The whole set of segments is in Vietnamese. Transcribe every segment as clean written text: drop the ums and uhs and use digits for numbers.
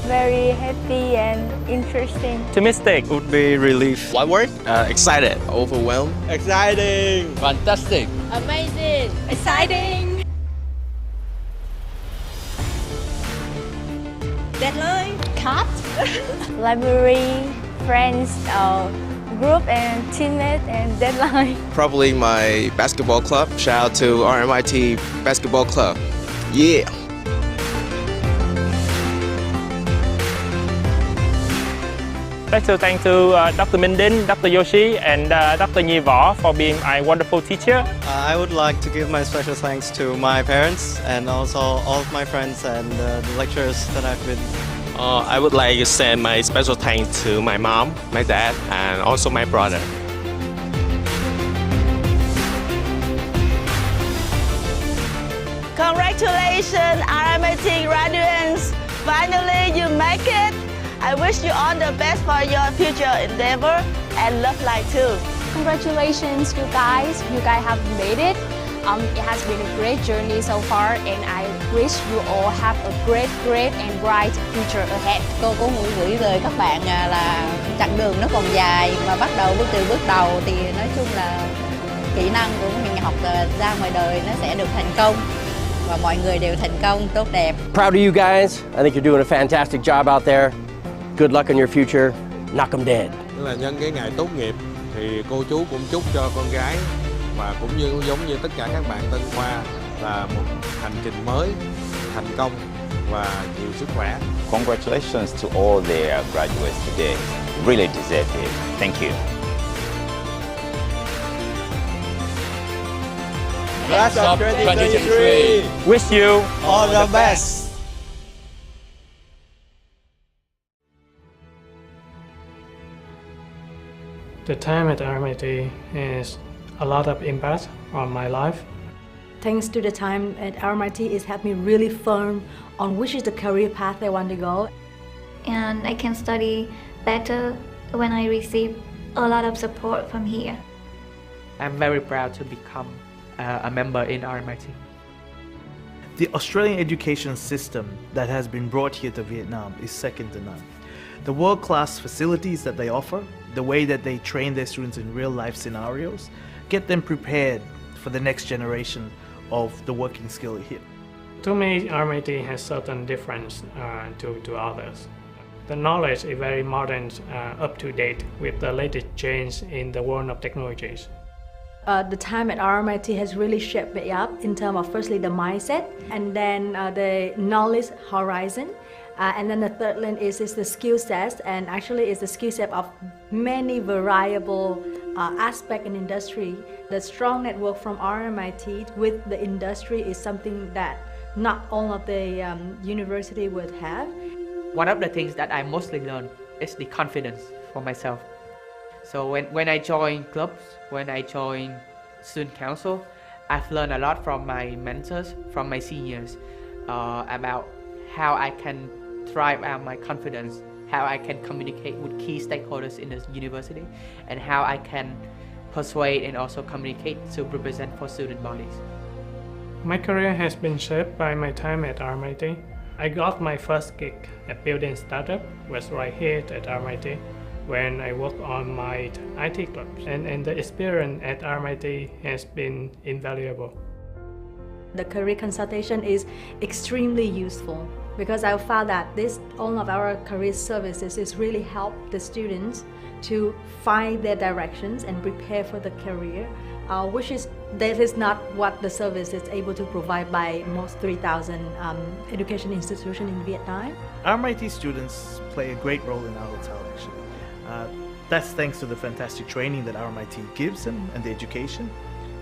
Very happy and interesting. Optimistic would be relief. One word? Excited. Overwhelmed. Exciting. Fantastic. Amazing. Exciting. Deadline. Cut. Library, friends, group and teammates and deadline. Probably my basketball club. Shout out to RMIT basketball club. Yeah. Special thanks to Dr. Minh, Dr. Yoshi, and Dr. Nhi Võ for being my wonderful teacher. I would like to give my special thanks to my parents and also all of my friends and the lecturers that I've been. I would like to send my special thanks to my mom, my dad, and also my brother. Congratulations, RMIT graduates! Finally, you make it! I wish you all the best for your future endeavor and love life too. Congratulations, you guys. You guys have made it. It has been a great journey so far, and I wish you all have a great and bright future ahead. Cô cũng muốn gửi lời các bạn là chặng đường nó còn dài, mà bắt đầu từ bước đầu thì nói chung là kỹ năng của mình học ra ngoài đời nó sẽ được thành công và mọi người đều thành công tốt đẹp. Proud of you guys. I think you're doing a fantastic job out there. Good luck in your future. Knock 'em dead. Là nhân cái ngày tốt nghiệp thì cô chú cũng chúc cho con gái và cũng như giống như tất cả các bạn Tân Khoa là một hành trình mới thành công và nhiều sức khỏe. Congratulations to all the graduates today. Really deserve it. Thank you. Class of 2023. Wish you all the best. The time at RMIT has a lot of impact on my life. Thanks to the time at RMIT, it's helped me really firm on which is the career path I want to go. And I can study better when I receive a lot of support from here. I'm very proud to become a member in RMIT. The Australian education system that has been brought here to Vietnam is second to none. The world-class facilities that they offer, the way that they train their students in real-life scenarios, get them prepared for the next generation of the working skill here. To me, RMIT has certain difference to others. The knowledge is very modern, up to date with the latest change in the world of technologies. The time at RMIT has really shaped me up in terms of firstly the mindset, and then the knowledge horizon, and then the third lane is the skill set, and actually it's the skill set of many variable aspects in industry. The strong network from RMIT with the industry is something that not all of the university would have. One of the things that I mostly learned is the confidence for myself. So when I join clubs, when I join student council, I've learned a lot from my mentors, from my seniors, about how I can thrive out my confidence, how I can communicate with key stakeholders in the university, and how I can persuade and also communicate to represent for student bodies. My career has been shaped by my time at RMIT. I got my first gig at building startup was right here at RMIT when I worked on my IT clubs, and the experience at RMIT has been invaluable. The career consultation is extremely useful because I found that all of our career services is really help the students to find their directions and prepare for the career, that is not what the service is able to provide by most 3,000 education institutions in Vietnam. RMIT students play a great role in our hotel actually. That's thanks to the fantastic training that RMIT gives them and the education.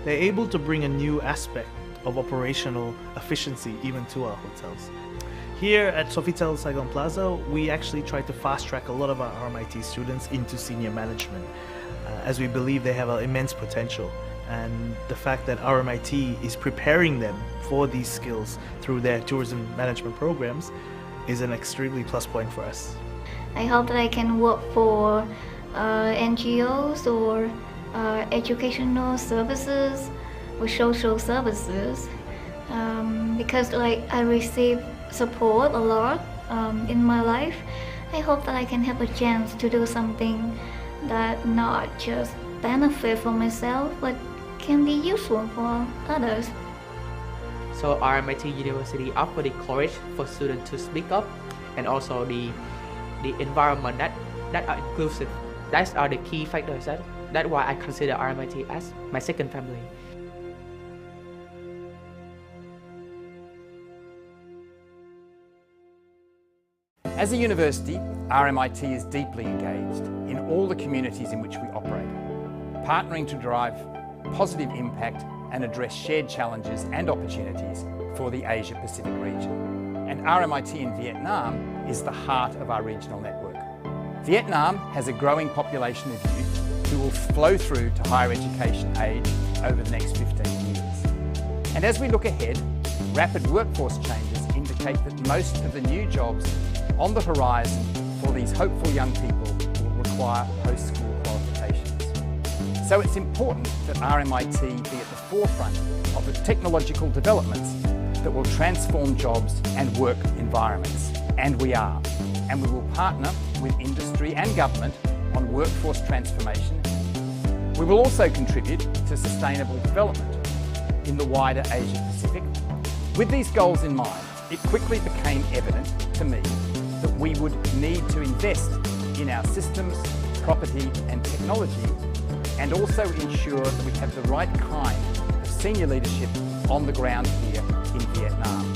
They're able to bring a new aspect of operational efficiency even to our hotels. Here at Sofitel Saigon Plaza, we actually try to fast-track a lot of our RMIT students into senior management, as we believe they have an immense potential. And the fact that RMIT is preparing them for these skills through their tourism management programs is an extremely plus point for us. I hope that I can work for NGOs or educational services or social services because I receive support a lot in my life. I hope that I can have a chance to do something that not just benefit for myself but can be useful for others. So RMIT University offer the courage for students to speak up, and also the environment that are inclusive. That's are the key factors. That's why I consider RMIT as my second family. As a university, RMIT is deeply engaged in all the communities in which we operate, partnering to drive positive impact and address shared challenges and opportunities for the Asia-Pacific region. And RMIT in Vietnam is the heart of our regional network. Vietnam has a growing population of youth who will flow through to higher education aid over the next 15 years. And as we look ahead, rapid workforce changes indicate that most of the new jobs on the horizon for these hopeful young people will require post-school qualifications. So it's important that RMIT be at the forefront of the technological developments that will transform jobs and work environments. And we are. And we will partner with industry and government on workforce transformation. We will also contribute to sustainable development in the wider Asia-Pacific. With these goals in mind, it quickly became evident to me that we would need to invest in our systems, property and technology, and also ensure that we have the right kind of senior leadership on the ground here in Vietnam.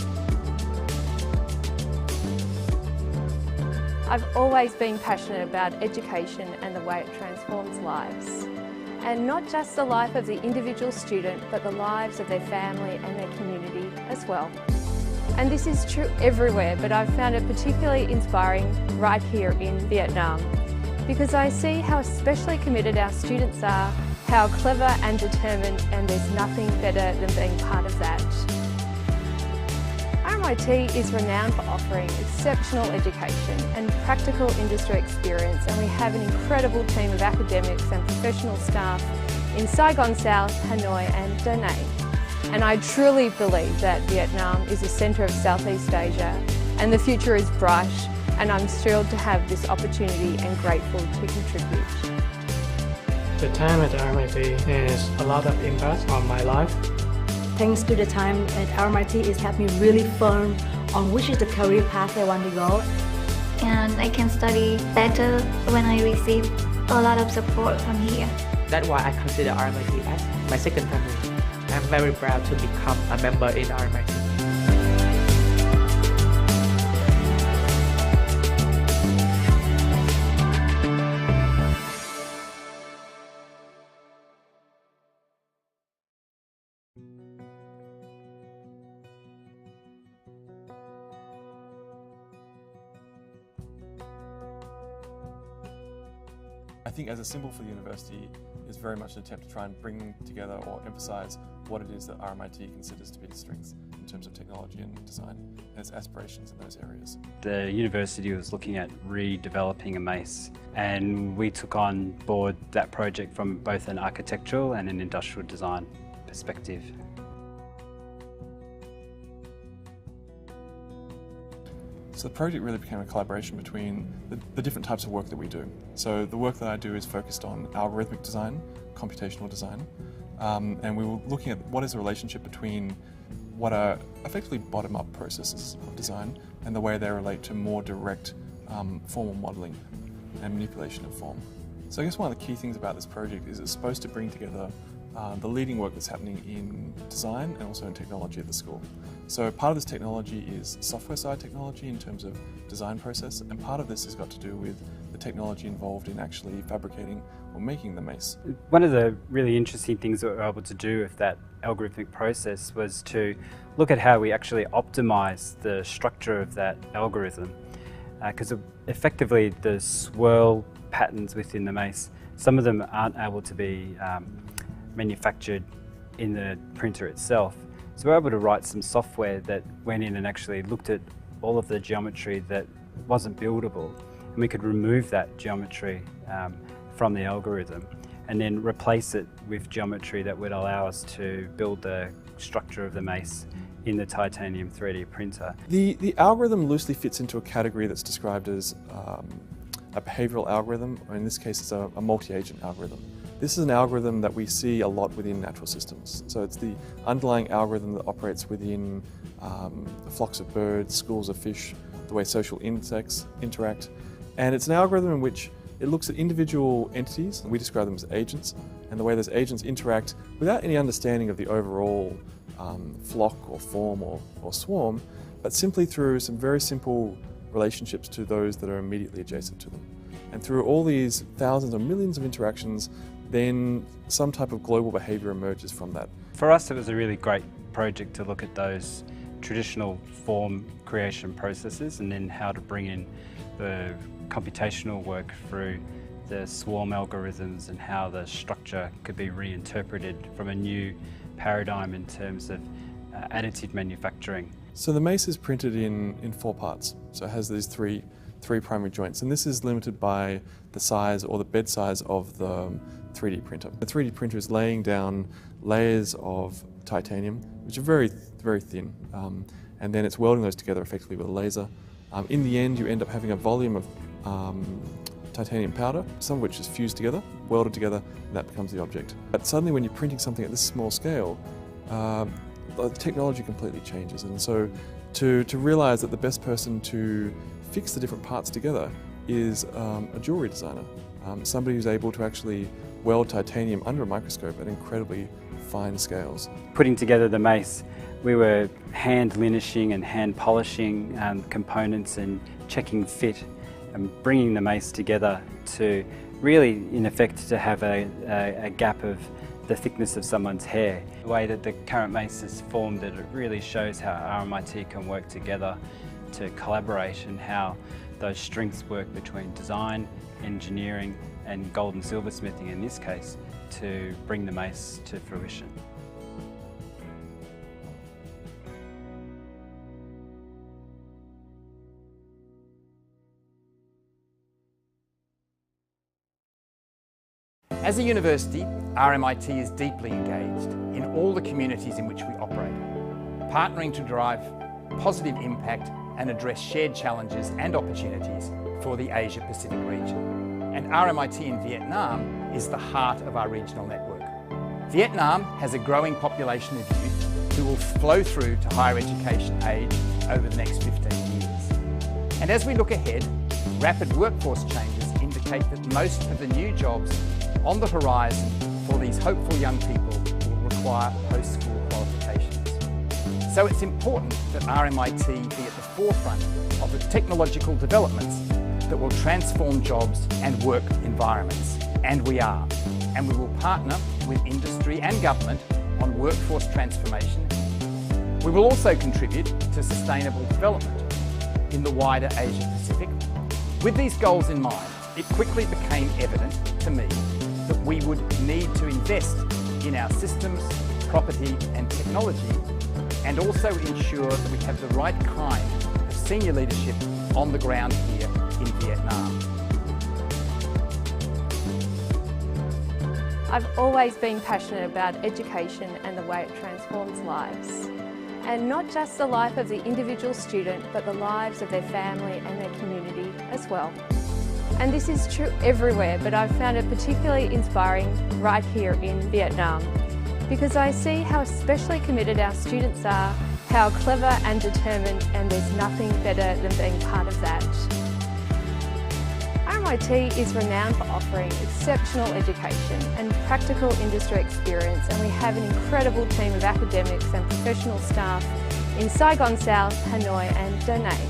I've always been passionate about education and the way it transforms lives. And not just the life of the individual student, but the lives of their family and their community as well. And this is true everywhere, but I've found it particularly inspiring right here in Vietnam. because I see how especially committed our students are, how clever and determined, and there's nothing better than being part of that. RMIT is renowned for offering exceptional education and practical industry experience, and we have an incredible team of academics and professional staff in Saigon South, Hanoi and Da Nang. And I truly believe that Vietnam is the centre of Southeast Asia and the future is bright, and I'm thrilled to have this opportunity and grateful to contribute. The time at RMIT has a lot of impact on my life. Thanks to the time at RMIT, it's helped me really firm on which is the career path I want to go. And I can study better when I receive a lot of support from here. That's why I consider RMIT as my second family. I'm very proud to become a member in RMIT. I think as a symbol for the university is very much an attempt to try and bring together or emphasise what it is that RMIT considers to be its strengths in terms of technology and design and its aspirations in those areas. The university was looking at redeveloping a mace, and we took on board that project from both an architectural and an industrial design perspective. So the project really became a collaboration between the different types of work that we do. So the work that I do is focused on algorithmic design, computational design, and we were looking at what is the relationship between what are effectively bottom-up processes of design and the way they relate to more direct formal modelling and manipulation of form. So I guess one of the key things about this project is it's supposed to bring together the leading work that's happening in design and also in technology at the school. So part of this technology is software side technology in terms of design process, and part of this has got to do with the technology involved in actually fabricating or making the mace. One of the really interesting things that we were able to do with that algorithmic process was to look at how we actually optimize the structure of that algorithm. Because effectively the swirl patterns within the mace, some of them aren't able to be manufactured in the printer itself. So we're able to write some software that went in and actually looked at all of the geometry that wasn't buildable, and we could remove that geometry from the algorithm and then replace it with geometry that would allow us to build the structure of the mace in the titanium 3D printer. The algorithm loosely fits into a category that's described as a behavioural algorithm, or in this case it's a multi-agent algorithm. This is an algorithm that we see a lot within natural systems. So it's the underlying algorithm that operates within flocks of birds, schools of fish, the way social insects interact. And it's an algorithm in which it looks at individual entities, and we describe them as agents, and the way those agents interact without any understanding of the overall flock or form or swarm, but simply through some very simple relationships to those that are immediately adjacent to them. And through all these thousands or millions of interactions, then some type of global behaviour emerges from that. For us, it was a really great project to look at those traditional form creation processes and then how to bring in the computational work through the swarm algorithms and how the structure could be reinterpreted from a new paradigm in terms of additive manufacturing. So the mace is printed in 4 parts. So it has these three primary joints, and this is limited by the size or the bed size of the 3D printer. The 3D printer is laying down layers of titanium, which are very, very thin, and then it's welding those together effectively with a laser. In the end, you end up having a volume of titanium powder, some of which is fused together, welded together, and that becomes the object. But suddenly when you're printing something at this small scale, the technology completely changes, and so to realise that the best person to fix the different parts together is a jewellery designer, somebody who's able to actually weld titanium under a microscope at incredibly fine scales. Putting together the mace, we were hand linishing and hand polishing components and checking fit and bringing the mace together to really, in effect, to have a gap of the thickness of someone's hair. The way that the current mace is formed, that it really shows how RMIT can work together to collaborate and how those strengths work between design, engineering and gold and silversmithing in this case to bring the MACE to fruition. As a university, RMIT is deeply engaged in all the communities in which we operate, partnering to drive positive impact and address shared challenges and opportunities for the Asia-Pacific region. And RMIT in Vietnam is the heart of our regional network. Vietnam has a growing population of youth who will flow through to higher education age over the next 15 years. And as we look ahead, rapid workforce changes indicate that most of the new jobs on the horizon for these hopeful young people will require post-school qualifications. So it's important that RMIT be at the forefront of the technological developments that will transform jobs and work environments. And we are. And we will partner with industry and government on workforce transformation. We will also contribute to sustainable development in the wider Asia-Pacific. With these goals in mind, it quickly became evident to me that we would need to invest in our systems, property and technology, and also ensure that we have the right kind of senior leadership on the ground here in Vietnam. I've always been passionate about education and the way it transforms lives. And not just the life of the individual student, but the lives of their family and their community as well. And this is true everywhere, but I've found it particularly inspiring right here in Vietnam, because I see how especially committed our students are, how clever and determined, and there's nothing better than being part of that. RMIT is renowned for offering exceptional education and practical industry experience, and we have an incredible team of academics and professional staff in Saigon South, Hanoi and Da Nang.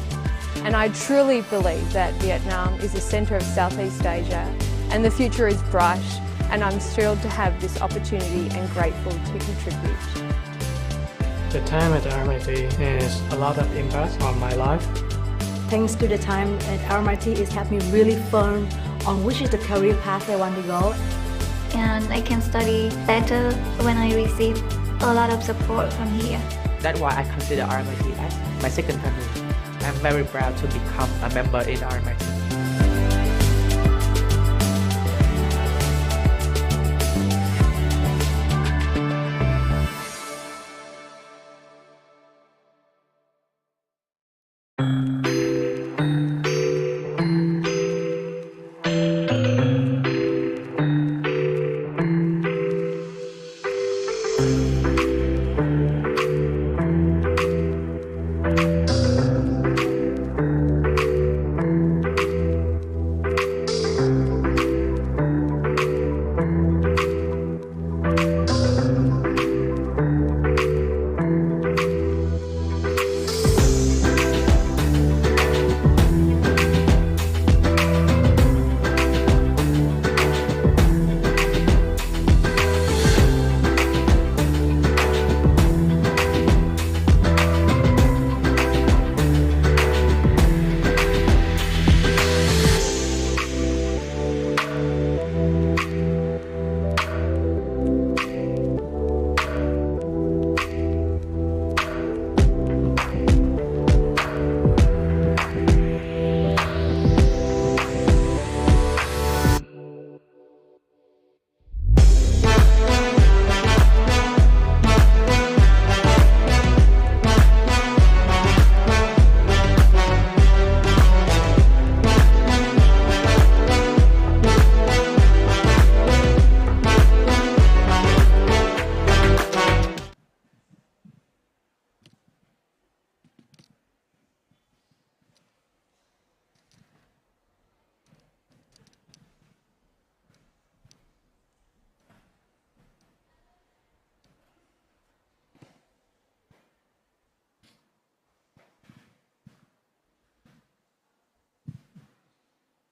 And I truly believe that Vietnam is the centre of Southeast Asia and the future is bright, and I'm thrilled to have this opportunity and grateful to contribute. The time at RMIT has a lot of impact on my life. Thanks to the time at RMIT, it's helped me really firm on which is the career path I want to go. And I can study better when I receive a lot of support from here. That's why I consider RMIT as my second family. I'm very proud to become a member in RMIT.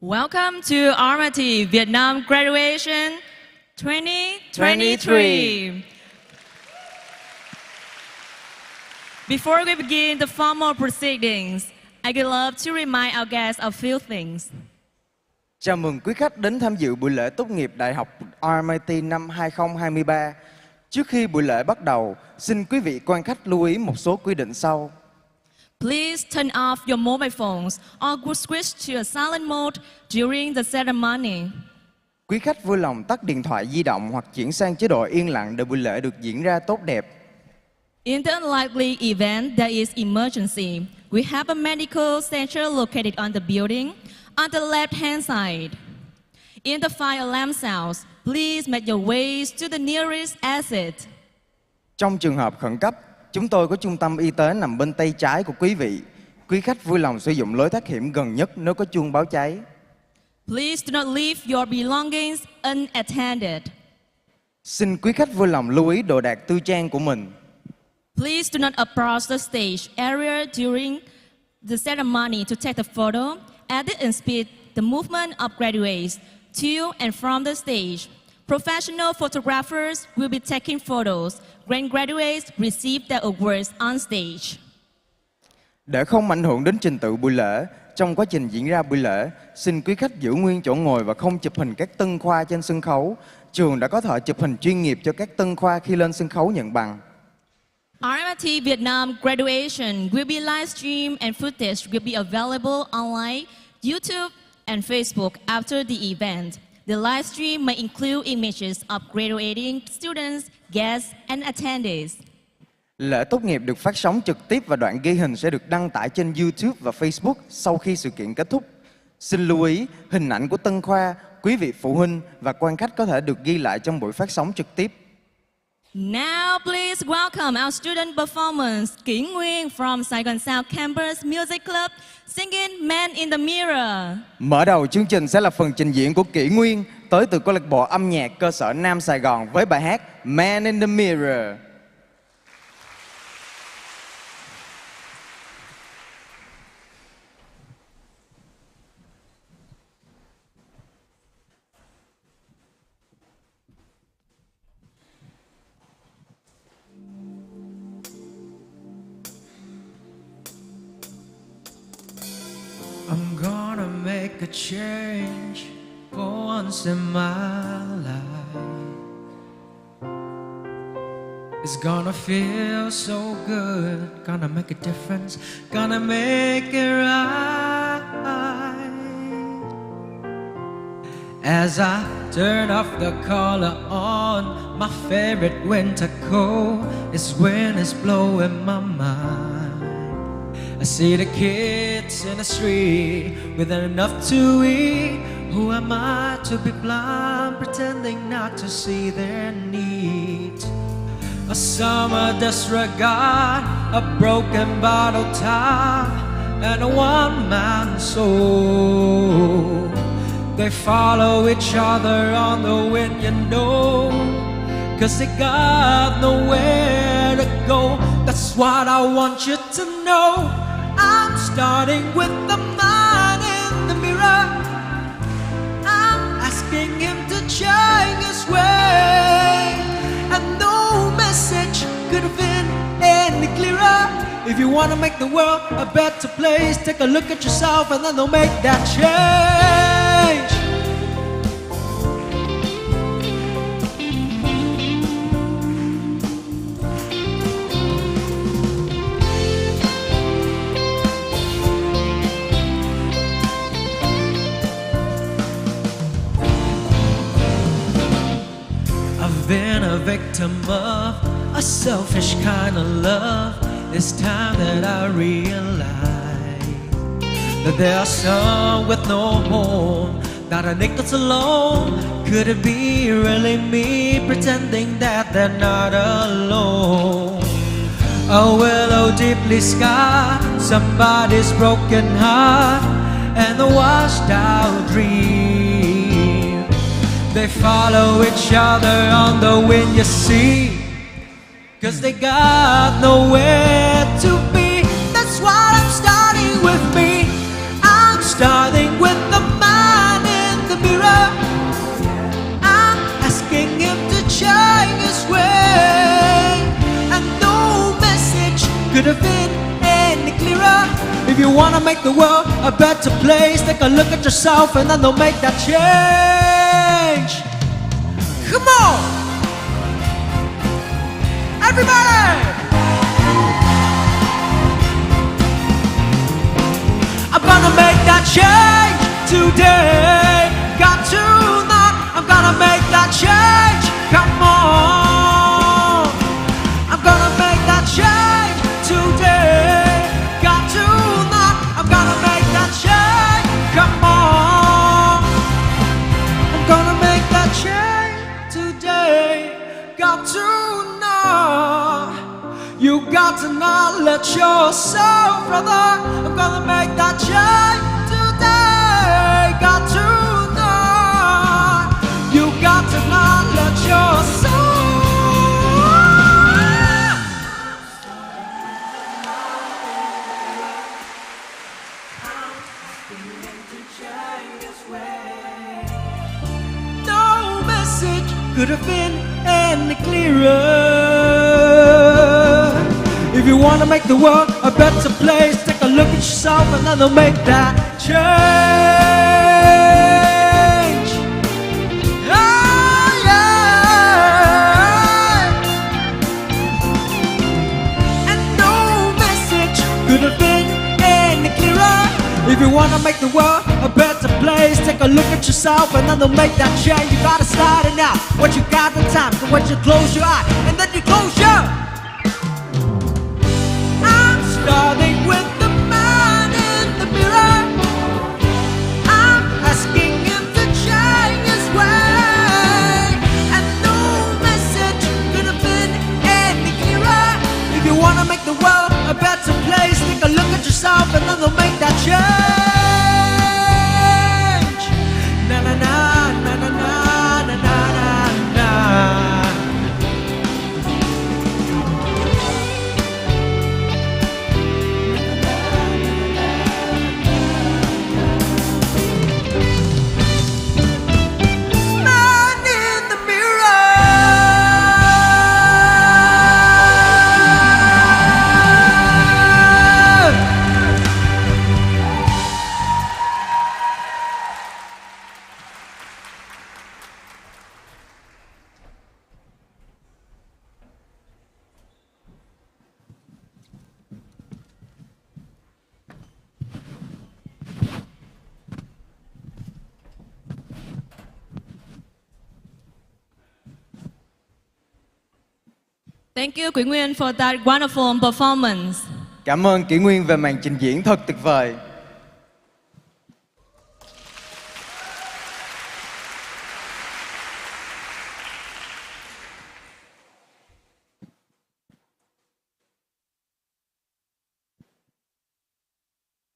Welcome to RMIT Vietnam Graduation 2023. Before we begin the formal proceedings, I would love to remind our guests of a few things. Chào mừng quý khách đến tham dự buổi lễ tốt nghiệp Đại học RMIT năm 2023. Trước khi buổi lễ bắt đầu, xin quý vị quan khách lưu ý một số quy định sau. Please turn off your mobile phones or switch to a silent mode during the ceremony. Quý khách vui lòng tắt điện thoại di động hoặc chuyển sang chế độ yên lặng để buổi lễ được diễn ra tốt đẹp. In the unlikely event there is emergency, we have a medical center located on the building on the left-hand side. In the fire alarm sounds, please make your ways to the nearest exit. Trong trường hợp khẩn cấp, chúng tôi có trung tâm y tế nằm bên tay trái của quý vị. Quý khách vui lòng sử dụng lối thoát hiểm gần nhất nếu có chuông báo cháy. Please do not leave your belongings unattended. Xin quý khách vui lòng lưu ý đồ đạc tư trang của mình. Please do not approach the stage area during the ceremony to take the photo. Edit and speed the movement of graduates to and from the stage. Professional photographers will be taking photos when graduates receive their awards on stage. Để không ảnh hưởng đến trình tự buổi lễ, trong quá trình diễn ra buổi lễ, xin quý khách giữ nguyên chỗ ngồi và không chụp hình các tân khoa trên sân khấu. Trường đã có thợ chụp hình chuyên nghiệp cho các tân khoa khi lên sân khấu nhận bằng. RMIT Vietnam graduation will be live streamed and footage will be available online, YouTube and Facebook after the event. The live stream may include images of graduating students, guests and attendees. Lễ tốt nghiệp được phát sóng trực tiếp và đoạn ghi hình sẽ được đăng tải trên YouTube và Facebook sau khi sự kiện kết thúc. Xin lưu ý, hình ảnh của tân khoa, quý vị phụ huynh và quan khách có thể được ghi lại trong buổi phát sóng trực tiếp. Now please welcome our student performance, Kiến Nguyên from Saigon South Campus Music Club singing Man in the Mirror. Mở đầu chương trình sẽ là phần trình diễn của Kỷ Nguyên tới từ câu lạc bộ âm nhạc cơ sở Nam Sài Gòn với bài hát Man in the Mirror. I'm gonna make a change for once in my life. It's gonna feel so good, gonna make a difference, gonna make it right. As I turn off the collar on my favorite winter coat, it's when it's blowing my mind. I see the kids in the street with enough to eat. Who am I to be blind, pretending not to see their needs? A summer disregard, a broken bottle top, and a one-man soul. They follow each other on the wind, you know, 'cause they got nowhere to go. That's what I want you to know. I'm starting with the man in the mirror. I'm asking him to change his way, and no message could have been any clearer. If you want to make the world a better place, take a look at yourself and then they'll make that change. Been a victim of a selfish kind of love. It's time that I realize that there are some with no home, not a nickel's alone. Could it be really me pretending that they're not alone? A willow deeply scarred, somebody's broken heart, and a washed out dream. They follow each other on the wind, you see, 'cause they got nowhere to be. That's why I'm starting with me. I'm starting with the man in the mirror. I'm asking him to change his way, and no message could have been any clearer. If you wanna make the world a better place, take a look at yourself and then they'll make that change. Come on, everybody! I'm gonna make that change today. Got to not, I'm gonna make that change. Come on, I'm gonna make that change today. Got to not, I'm gonna make that change. Come on, I'm gonna make that change today. Got to not, you got to not let yourself, brother. I'm gonna make that change today. Got to not, you got to not let yourself. No message could have been any clearer. If you wanna make the world a better place, take a look at yourself and then they'll make that change. Oh, yeah. And no message could have been any clearer. If you wanna make the world a better place, take a look at yourself and then they'll make that change. You gotta start it now. What you got the time, so when you close your eye and then you close your. Starting with the man in the mirror, I'm asking him to change his way. And no message could have been any clearer. If you wanna make the world a better place, take a look at yourself and then they'll make that change. Na na na na na na na na na. Thank you, Kỷ Nguyên, for that wonderful performance. Cảm ơn Kỷ Nguyên về màn trình diễn thật tuyệt vời.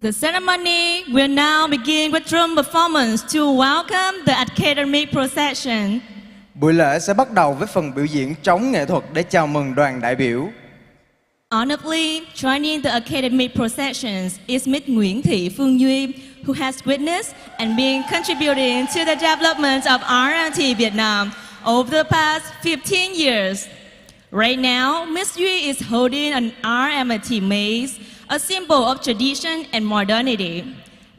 The ceremony will now begin with drum performance to welcome the academic procession. Buổi lễ sẽ bắt đầu với phần biểu diễn trống nghệ thuật để chào mừng đoàn đại biểu. Honorably joining the academic processions is Ms. Nguyễn Thị Phương Duy, who has witnessed and been contributing to the development of RMIT Vietnam over the past 15 years. Right now, Ms. Duy is holding an RMIT maze, a symbol of tradition and modernity,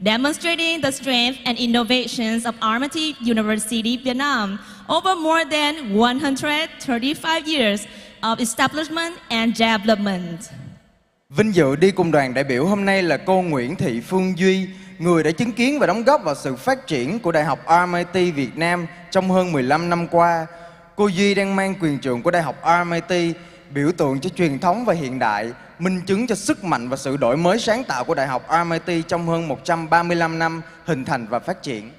demonstrating the strength and innovations of RMIT University Vietnam over more than 135 years of establishment and development. Vinh dự đi cùng đoàn đại biểu hôm nay là cô Nguyễn Thị Phương Duy, người đã chứng kiến và đóng góp vào sự phát triển của Đại học RMIT Việt Nam trong hơn 15 năm qua. Cô Duy đang mang quyền trượng của Đại học RMIT, biểu tượng cho truyền thống và hiện đại, minh chứng cho sức mạnh và sự đổi mới sáng tạo của Đại học RMIT trong hơn 135 năm hình thành và phát triển.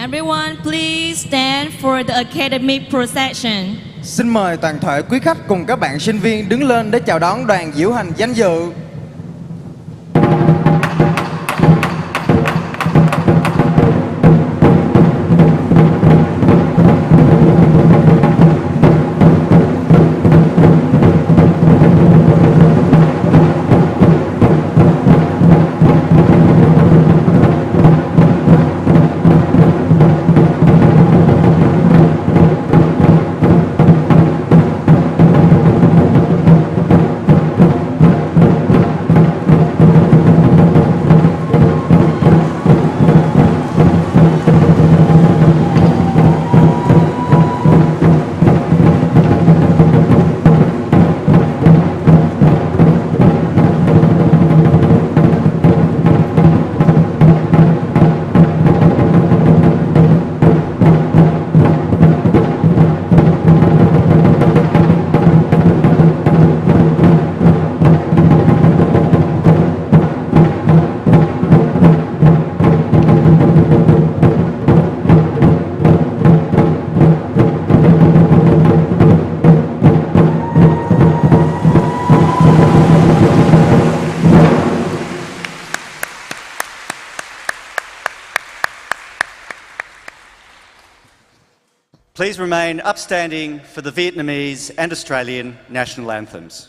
Everyone, please stand for the academic procession. Xin mời toàn thể quý khách cùng các bạn sinh viên đứng lên để chào đón đoàn diễu hành danh dự. Please remain upstanding for the Vietnamese and Australian national anthems.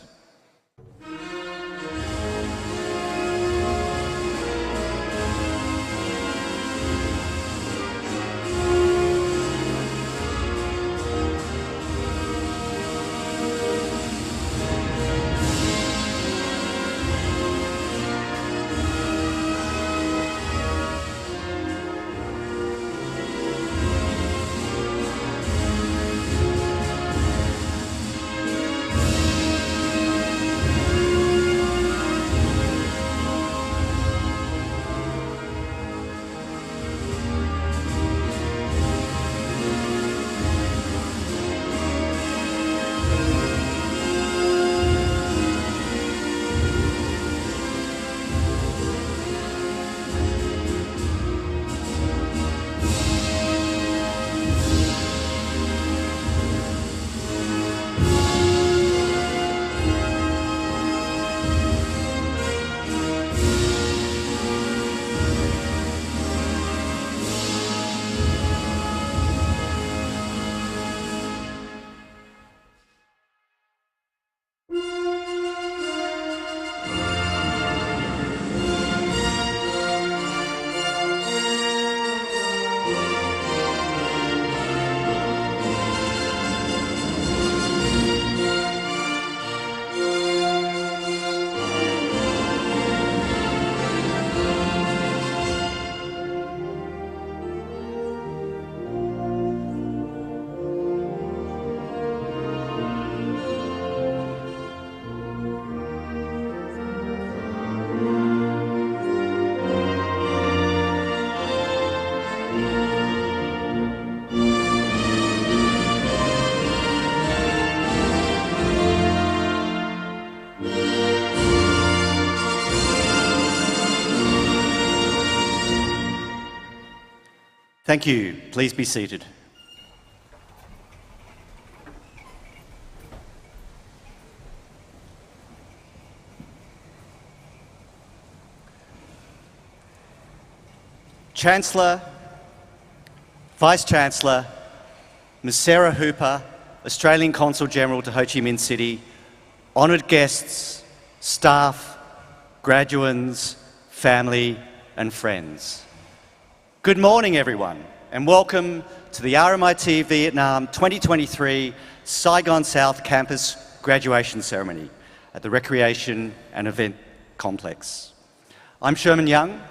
Thank you. Please be seated. Chancellor, Vice-Chancellor, Ms. Sarah Hooper, Australian Consul-General to Ho Chi Minh City, honoured guests, staff, graduands, family and friends. Good morning, everyone, and welcome to the RMIT Vietnam 2023 Saigon South Campus graduation ceremony at the Recreation and Event Complex. I'm Sherman Young,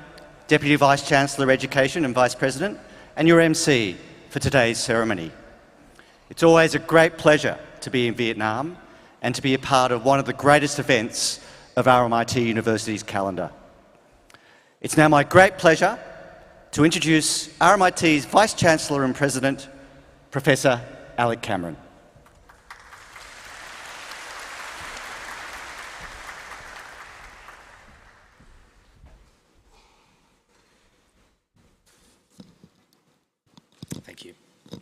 Deputy Vice-Chancellor Education and Vice President, and your MC for today's ceremony. It's always a great pleasure to be in Vietnam and to be a part of one of the greatest events of RMIT University's calendar. It's now my great pleasure to introduce RMIT's Vice-Chancellor and President, Professor Alec Cameron. Thank you.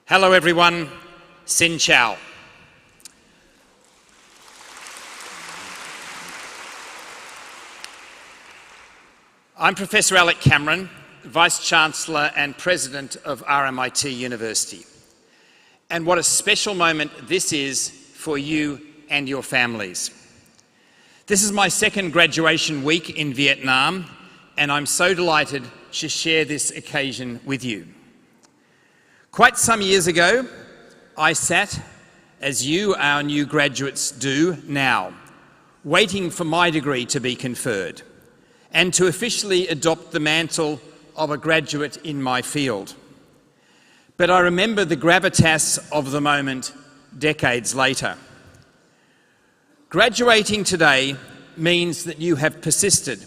Hello everyone, xin chào. I'm Professor Alec Cameron, Vice-Chancellor and President of RMIT University. And what a special moment this is for you and your families. This is my second graduation week in Vietnam, and I'm so delighted to share this occasion with you. Quite some years ago, I sat, as you, our new graduates, do now, waiting for my degree to be conferred and to officially adopt the mantle of a graduate in my field. But I remember the gravitas of the moment decades later. Graduating today means that you have persisted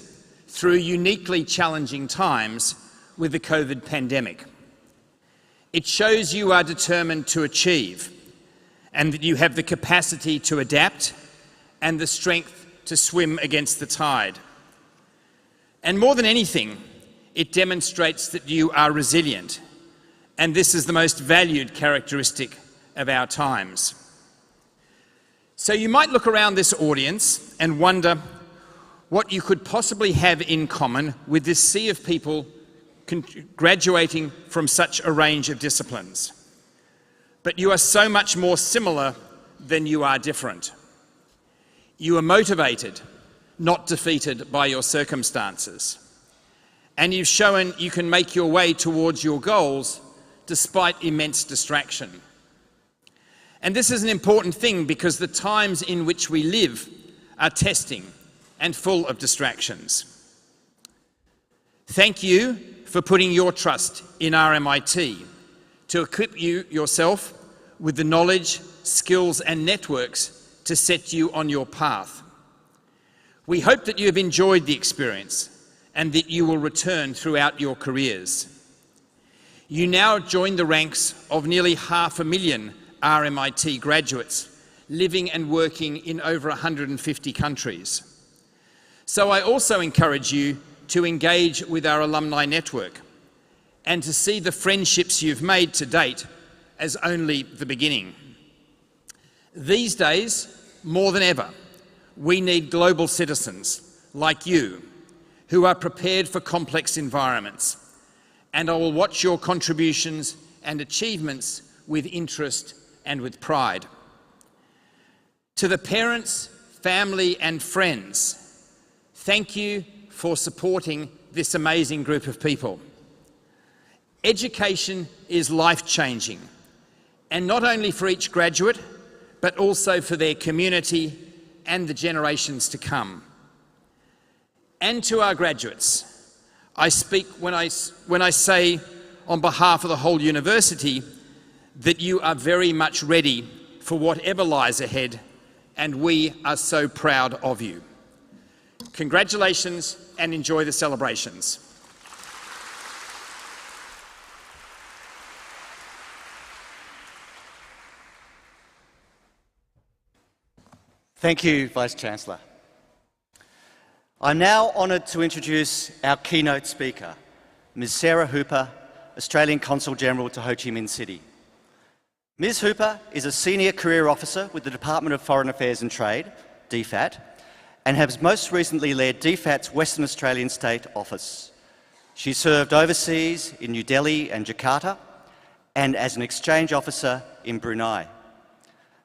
through uniquely challenging times with the COVID pandemic. It shows you are determined to achieve and that you have the capacity to adapt and the strength to swim against the tide. And more than anything, it demonstrates that you are resilient, and this is the most valued characteristic of our times. So you might look around this audience and wonder what you could possibly have in common with this sea of people graduating from such a range of disciplines. But you are so much more similar than you are different. You are motivated, not defeated by your circumstances. And you've shown you can make your way towards your goals despite immense distraction. And this is an important thing because the times in which we live are testing and full of distractions. Thank you for putting your trust in RMIT to equip you yourself with the knowledge, skills and networks to set you on your path. We hope that you have enjoyed the experience and that you will return throughout your careers. You now join the ranks of nearly 500,000 RMIT graduates living and working in over 150 countries. So I also encourage you to engage with our alumni network and to see the friendships you've made to date as only the beginning. These days, more than ever, we need global citizens like you who are prepared for complex environments, and I will watch your contributions and achievements with interest and with pride. To the parents, family and friends, thank you for supporting this amazing group of people. Education is life-changing, and not only for each graduate, but also for their community and the generations to come. And to our graduates, I speak when I say on behalf of the whole university that you are very much ready for whatever lies ahead, and we are so proud of you. Congratulations and enjoy the celebrations. Thank you, Vice-Chancellor. I'm now honoured to introduce our keynote speaker, Ms. Sarah Hooper, Australian Consul-General to Ho Chi Minh City. Ms. Hooper is a Senior Career Officer with the Department of Foreign Affairs and Trade, DFAT, and has most recently led DFAT's Western Australian State Office. She served overseas in New Delhi and Jakarta, and as an exchange officer in Brunei.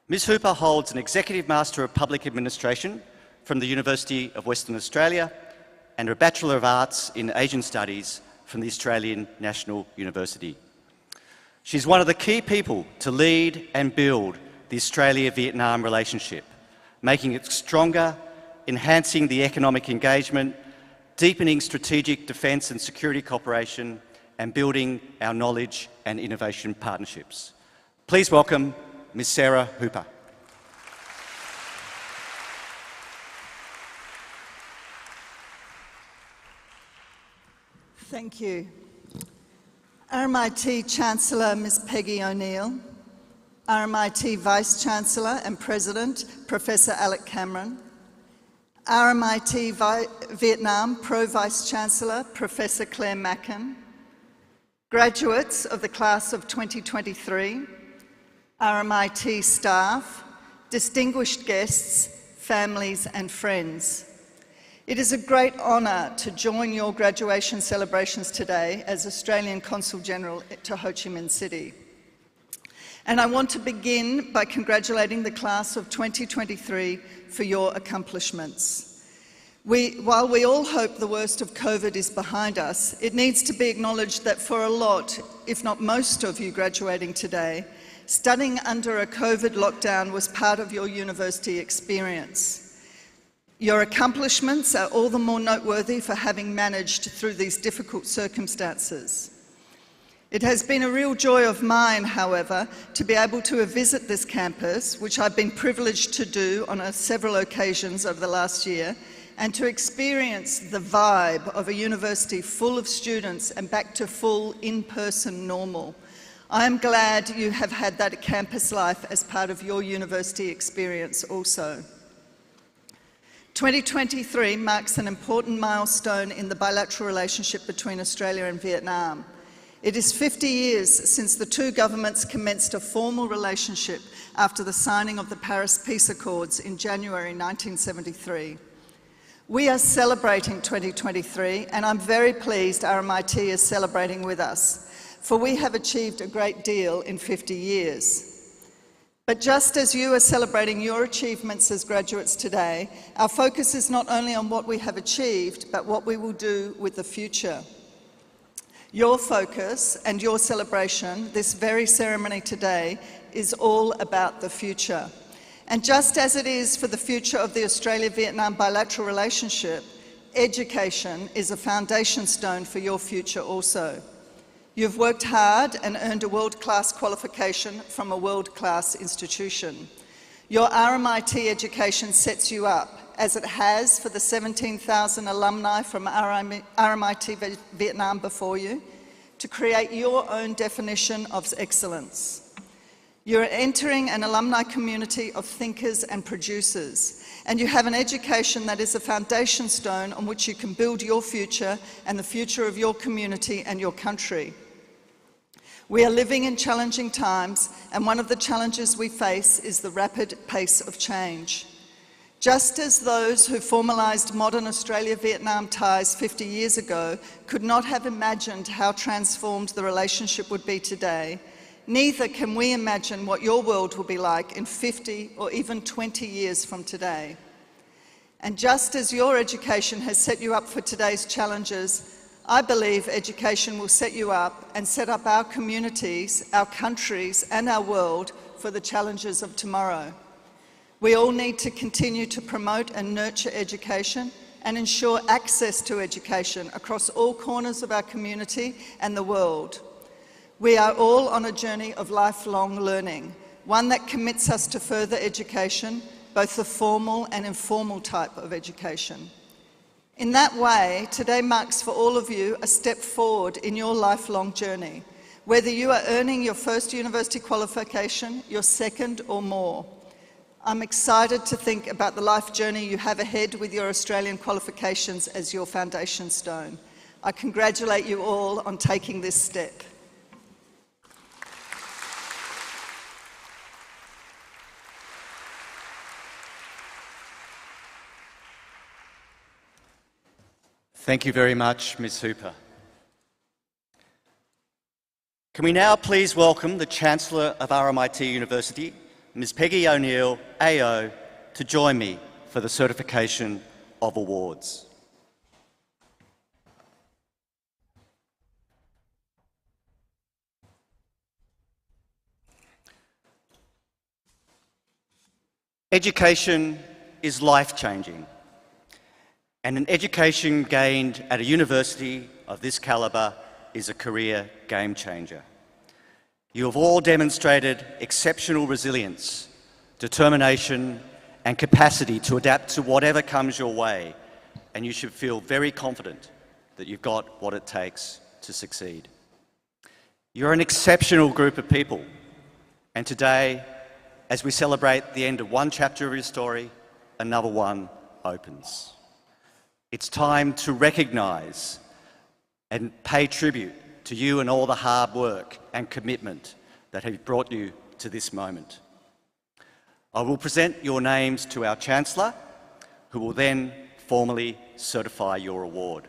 Ms. Hooper holds an Executive Master of Public Administration from the University of Western Australia and a Bachelor of Arts in Asian Studies from the Australian National University. She's one of the key people to lead and build the Australia-Vietnam relationship, making it stronger, enhancing the economic engagement, deepening strategic defence and security cooperation, and building our knowledge and innovation partnerships. Please welcome Ms. Sarah Hooper. Thank you. RMIT Chancellor Ms. Peggy O'Neill, RMIT Vice-Chancellor and President Professor Alec Cameron, RMIT Vietnam Pro-Vice-Chancellor Professor Claire Mackin, Graduates of the class of 2023, RMIT staff, distinguished guests, families and friends. It is a great honour to join your graduation celebrations today as Australian Consul General to Ho Chi Minh City. And I want to begin by congratulating the class of 2023 for your accomplishments. While we all hope the worst of COVID is behind us, it needs to be acknowledged that for a lot, if not most of you graduating today, studying under a COVID lockdown was part of your university experience. Your accomplishments are all the more noteworthy for having managed through these difficult circumstances. It has been a real joy of mine, however, to be able to visit this campus, which I've been privileged to do on several occasions over the last year, and to experience the vibe of a university full of students and back to full in-person normal. I am glad you have had that campus life as part of your university experience also. 2023 marks an important milestone in the bilateral relationship between Australia and Vietnam. It is 50 years since the two governments commenced a formal relationship after the signing of the Paris Peace Accords in January 1973. We are celebrating 2023, and I'm very pleased RMIT is celebrating with us, for we have achieved a great deal in 50 years. But just as you are celebrating your achievements as graduates today, our focus is not only on what we have achieved, but what we will do with the future. Your focus and your celebration, this very ceremony today, is all about the future. And just as it is for the future of the Australia-Vietnam bilateral relationship, education is a foundation stone for your future also. You've worked hard and earned a world-class qualification from a world-class institution. Your RMIT education sets you up, as it has for the 17,000 alumni from RMIT Vietnam before you, to create your own definition of excellence. You're entering an alumni community of thinkers and producers, and you have an education that is a foundation stone on which you can build your future and the future of your community and your country. We are living in challenging times, and one of the challenges we face is the rapid pace of change. Just as those who formalised modern Australia-Vietnam ties 50 years ago could not have imagined how transformed the relationship would be today, neither can we imagine what your world will be like in 50 or even 20 years from today. And just as your education has set you up for today's challenges, I believe education will set you up and set up our communities, our countries and our world for the challenges of tomorrow. We all need to continue to promote and nurture education and ensure access to education across all corners of our community and the world. We are all on a journey of lifelong learning, one that commits us to further education, both the formal and informal type of education. In that way, today marks for all of you a step forward in your lifelong journey, whether you are earning your first university qualification, your second or more. I'm excited to think about the life journey you have ahead with your Australian qualifications as your foundation stone. I congratulate you all on taking this step. Thank you very much, Ms. Hooper. Can we now please welcome the Chancellor of RMIT University, Ms. Peggy O'Neill, AO, to join me for the certification of awards. Education is life-changing, and an education gained at a university of this calibre is a career game-changer. You have all demonstrated exceptional resilience, determination and capacity to adapt to whatever comes your way, and you should feel very confident that you've got what it takes to succeed. You're an exceptional group of people, and today, as we celebrate the end of one chapter of your story, another one opens. It's time to recognise and pay tribute to you and all the hard work and commitment that have brought you to this moment. I will present your names to our Chancellor, who will then formally certify your award.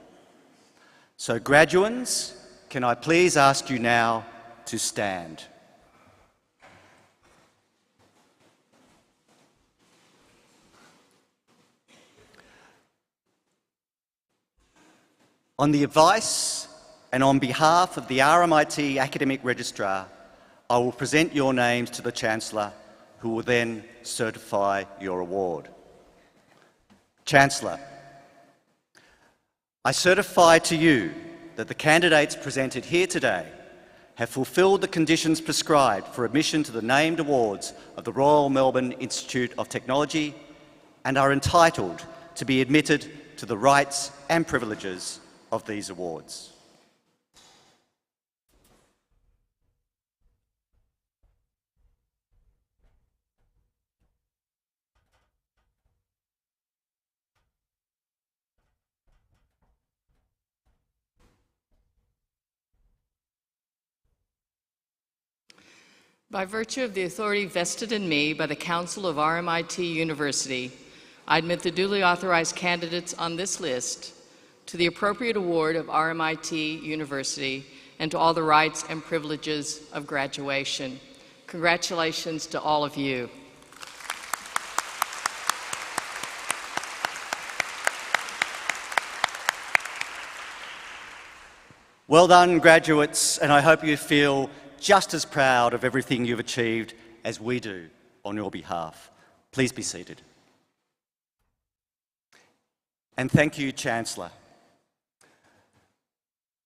So graduands, can I please ask you now to stand? On the advice and on behalf of the RMIT Academic Registrar, I will present your names to the Chancellor, who will then certify your award. Chancellor, I certify to you that the candidates presented here today have fulfilled the conditions prescribed for admission to the named awards of the Royal Melbourne Institute of Technology and are entitled to be admitted to the rights and privileges of these awards. By virtue of the authority vested in me by the Council of RMIT University, I admit the duly authorized candidates on this list to the appropriate award of RMIT University and to all the rights and privileges of graduation. Congratulations to all of you. Well done, graduates, and I hope you feel just as proud of everything you've achieved as we do on your behalf. Please be seated. And thank you, Chancellor.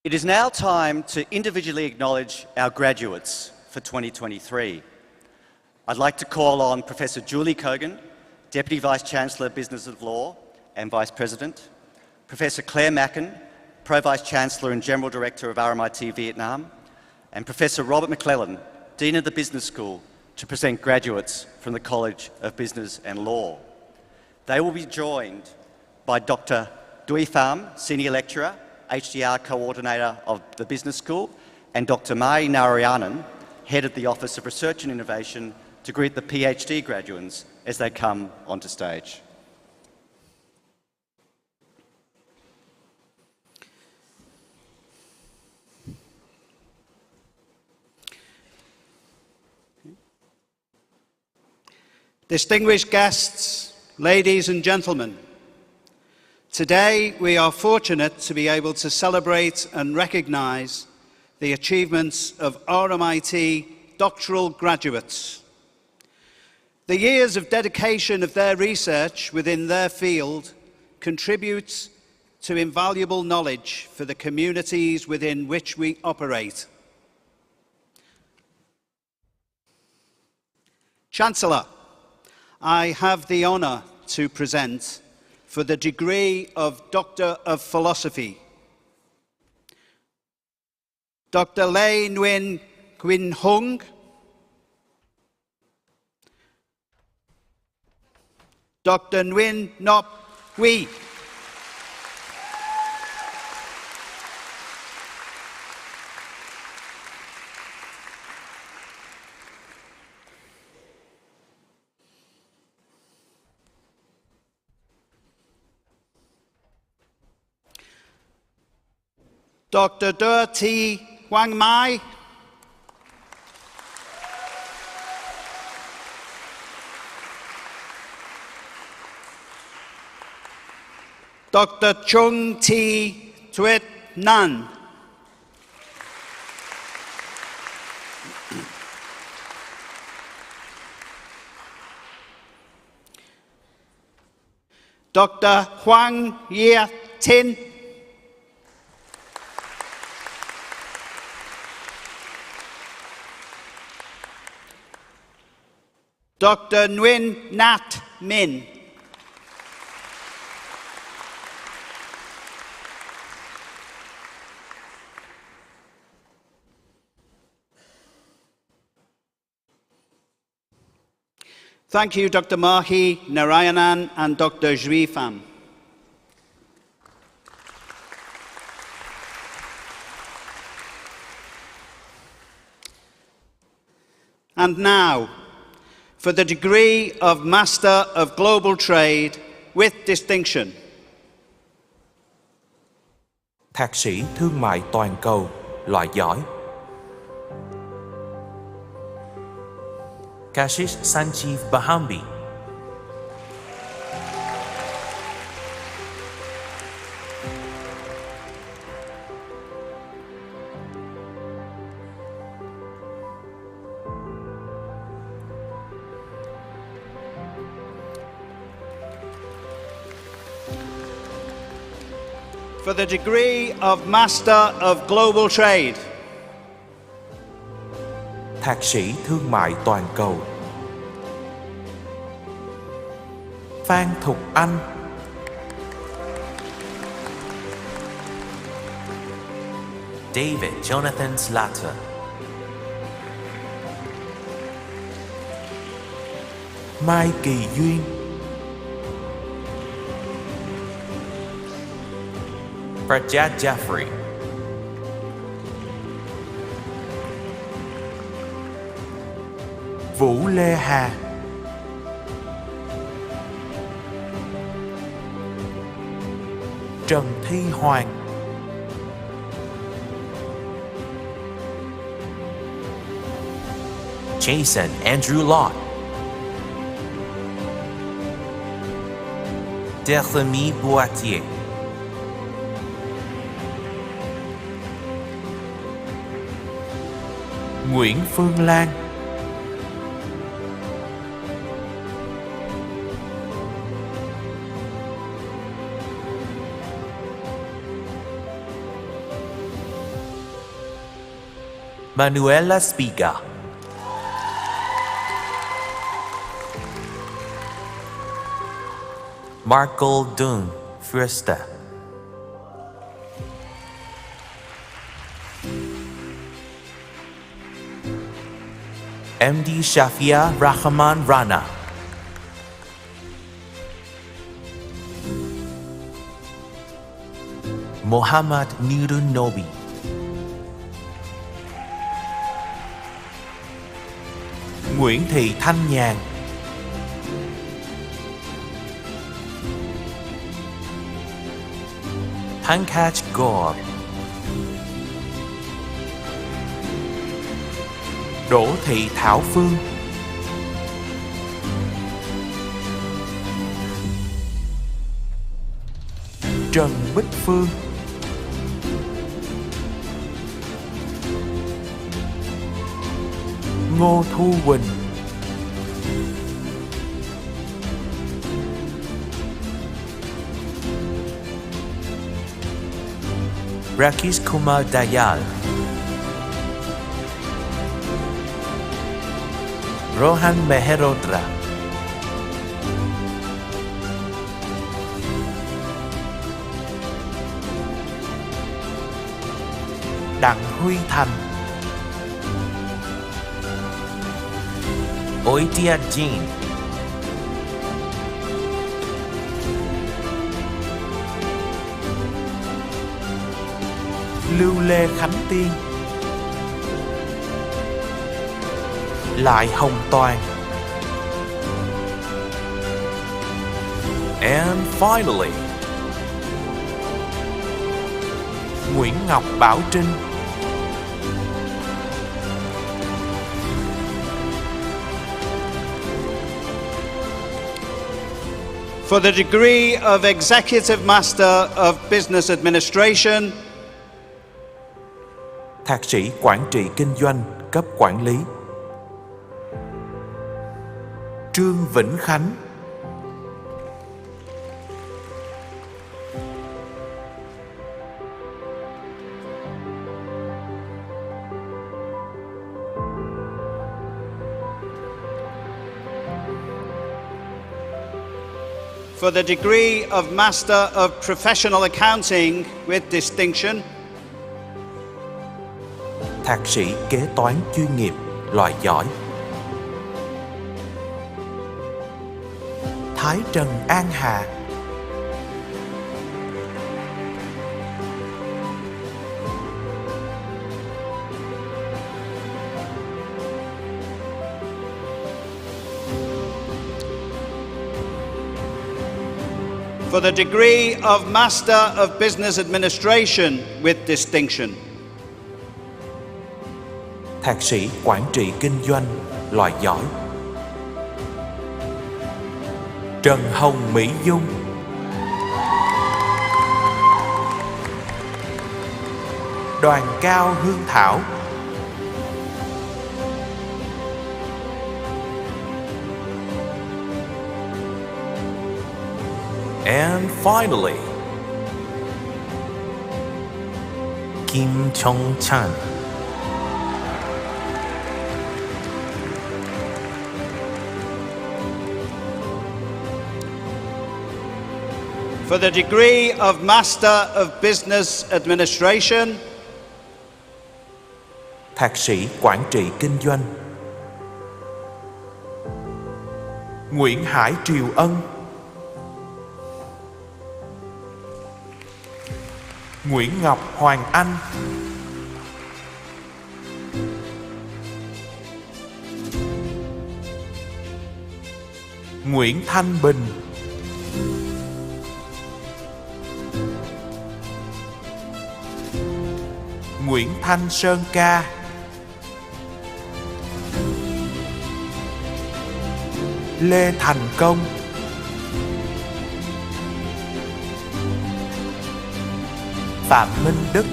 It is now time to individually acknowledge our graduates for 2023. I'd like to call on Professor Julie Kogan, Deputy Vice-Chancellor, Business of Law and Vice President, Professor Claire Mackin, Pro-Vice-Chancellor and General Director of RMIT Vietnam, and Professor Robert McClellan, Dean of the Business School, to present graduates from the College of Business and Law. They will be joined by Dr. Dui Pham, Senior Lecturer, HDR Coordinator of the Business School, and Dr. Mai Narayanan, Head of the Office of Research and Innovation, to greet the PhD graduates as they come onto stage. Distinguished guests, ladies and gentlemen, today we are fortunate to be able to celebrate and recognise the achievements of RMIT doctoral graduates. The years of dedication of their research within their field contributes to invaluable knowledge for the communities within which we operate. Chancellor, I have the honour to present for the degree of Doctor of Philosophy, Dr. Lê Nguyen Quynh Hung, Dr. Nguyen Nop Huy, Dr. Đơ Thi Quang Mai, Dr. Chung Thi Thuet Nan, Dr. Hoang Ye Tin, Dr. Nguyen Nat Min, thank you, Dr. Mahi Narayanan and Dr. Dui Pham. And now, for the degree of Master of Global Trade with distinction. Thạc sĩ Thương mại toàn cầu, loại giỏi. Kashish Sanjeev Bahambi. For the degree of Master of Global Trade. Thạc sĩ Thương mại toàn cầu. Phan Thục Anh. David Jonathan Slatter. Mai Kỳ Duyên. Prajat Jaffrey. Vũ Lê Hà. Trần Thi Hoàng. Jason Andrew Lott. Jeremy Boitier. Nguyễn Phương Lan. Manuela Spiga. Markel Dunn Fürster. MD Shafia Rahman Rana. Mohammad Nurun Nobi. Nguyễn Thị Thanh Nhàn. Pankaj Gaur. Đỗ Thị Thảo Phương. Trần Bích Phương. Ngô Thu Quỳnh. Rakesh Kumar Dayal. Rohan Meherodra. Đặng Huy Thành. Oitia Jean. Lưu Lê Khánh Tiên. Lại Hồng Toàn. And finally, Nguyễn Ngọc Bảo Trinh. For the degree of Executive Master of Business Administration. Thạc sĩ Quản trị Kinh doanh cấp quản lý. Trương Vĩnh Khánh. For the degree of Master of Professional Accounting with distinction. Thạc sĩ kế toán chuyên nghiệp loại giỏi. Thái Trần An Hạ. for the degree of Master of Business Administration with distinction. Thạc sĩ Quản trị Kinh doanh loại giỏi. Trần Hồng Mỹ Dung. Đoàn Cao Hương Thảo. And finally, Kim Chong Chan. For the degree of Master of Business Administration, Thạc sĩ Quản trị Kinh doanh. Nguyễn Hải Triều Ân. Nguyễn Ngọc Hoàng Anh. Nguyễn Thanh Bình. Nguyễn Thanh Sơn Ca. Lê Thành Công. Phạm Minh Đức.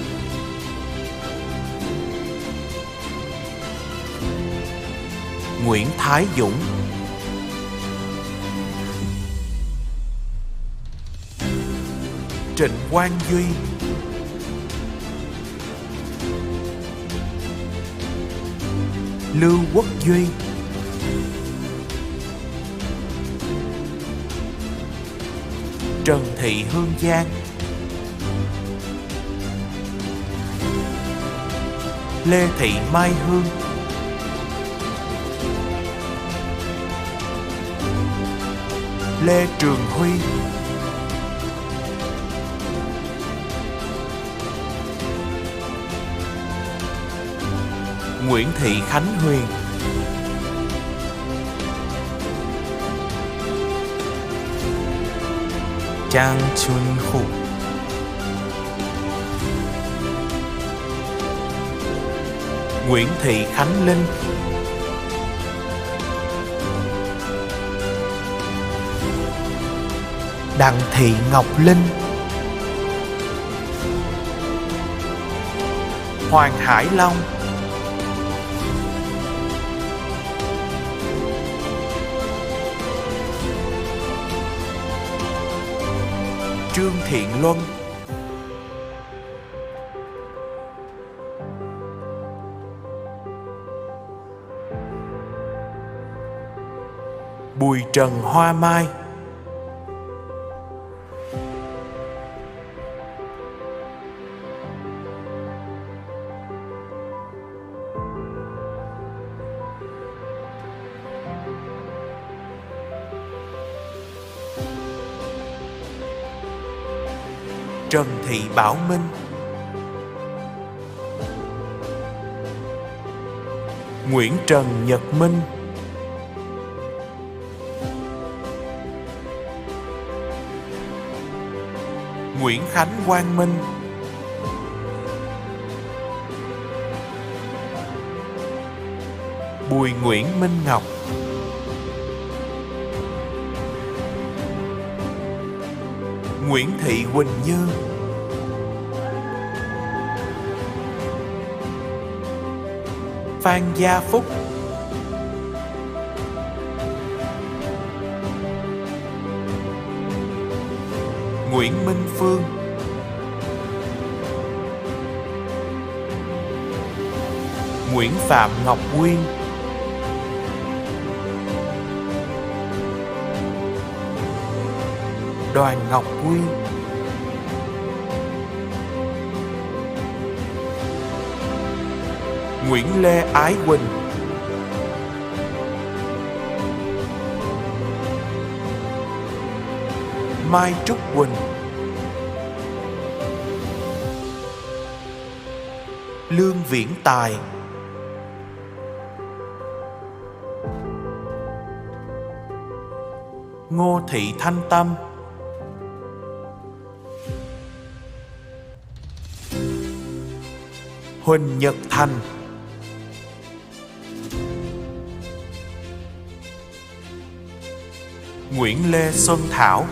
Nguyễn Thái Dũng. Trịnh Quang Duy. Lưu Quốc Duy. Trần Thị Hương Giang. Lê Thị Mai Hương. Lê Trường Huy. Nguyễn Thị Khánh Huyền. Trang Xuân Khu. Nguyễn Thị Khánh Linh. Đặng Thị Ngọc Linh. Hoàng Hải Long. Trương Thiện Luân. Bùi Trần Hoa Mai. Trần Thị Bảo Minh. Nguyễn Trần Nhật Minh. Nguyễn Khánh Quang Minh. Bùi Nguyễn Minh Ngọc. Nguyễn Thị Quỳnh Như. Phan Gia Phúc. Nguyễn Minh Phương. Nguyễn Phạm Ngọc Quyên. Đoàn Ngọc Quyên. Nguyễn Lê Ái Quỳnh. Mai Trúc Quỳnh. Lương Viễn Tài. Ngô Thị Thanh Tâm. Huỳnh Nhật Thành, Nguyễn Lê Xuân Thảo,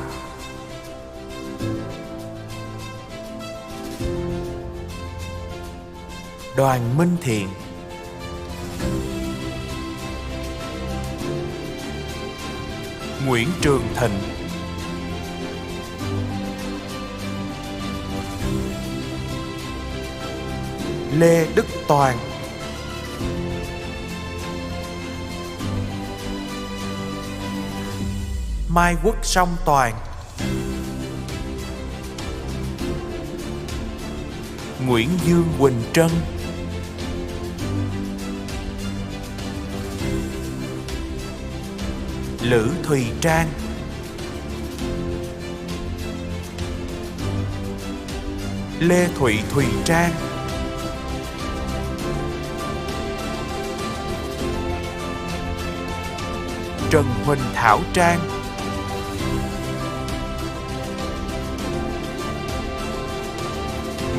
Đoàn Minh Thiện, Nguyễn Trường Thịnh, Lê Đức Toàn, Mai Quốc Song Toàn, Nguyễn Dương Quỳnh Trân, Lữ Thùy Trang, Lê Thụy Thùy Trang, Trần Huỳnh Thảo Trang,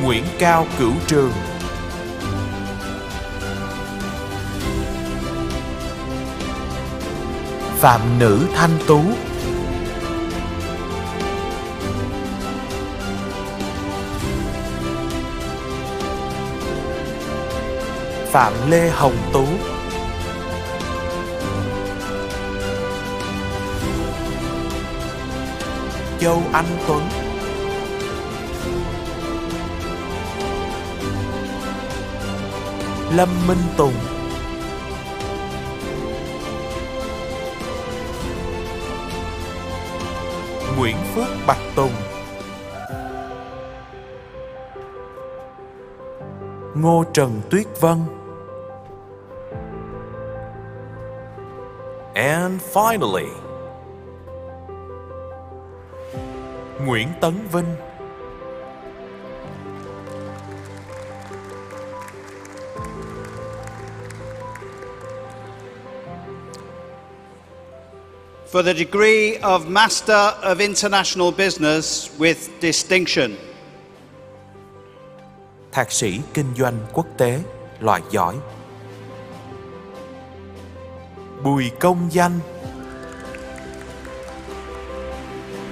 Nguyễn Cao Cửu Trường, Phạm Nữ Thanh Tú, Phạm Lê Hồng Tú, Châu Anh Tuấn, Lâm Minh Tùng, Nguyễn Phước Bạch Tùng, Ngô Trần Tuyết Vân. And finally, Nguyễn Tấn Vinh, for the degree of Master of International Business with distinction. Thạc sĩ Kinh doanh quốc tế, loại giỏi. Bùi Công Danh.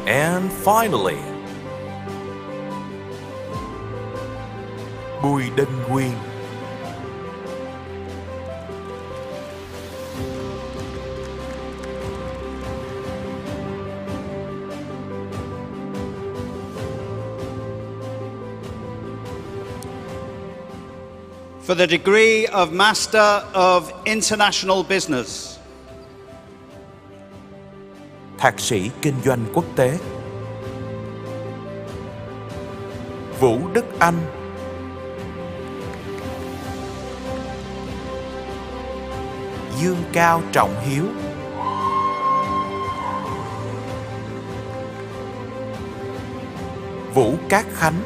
And finally, Bùi Đình Quyền. For the degree of Master of International Business. Thạc sĩ Kinh doanh quốc tế. Vũ Đức Anh. Dương Cao Trọng Hiếu. Vũ Cát Khánh.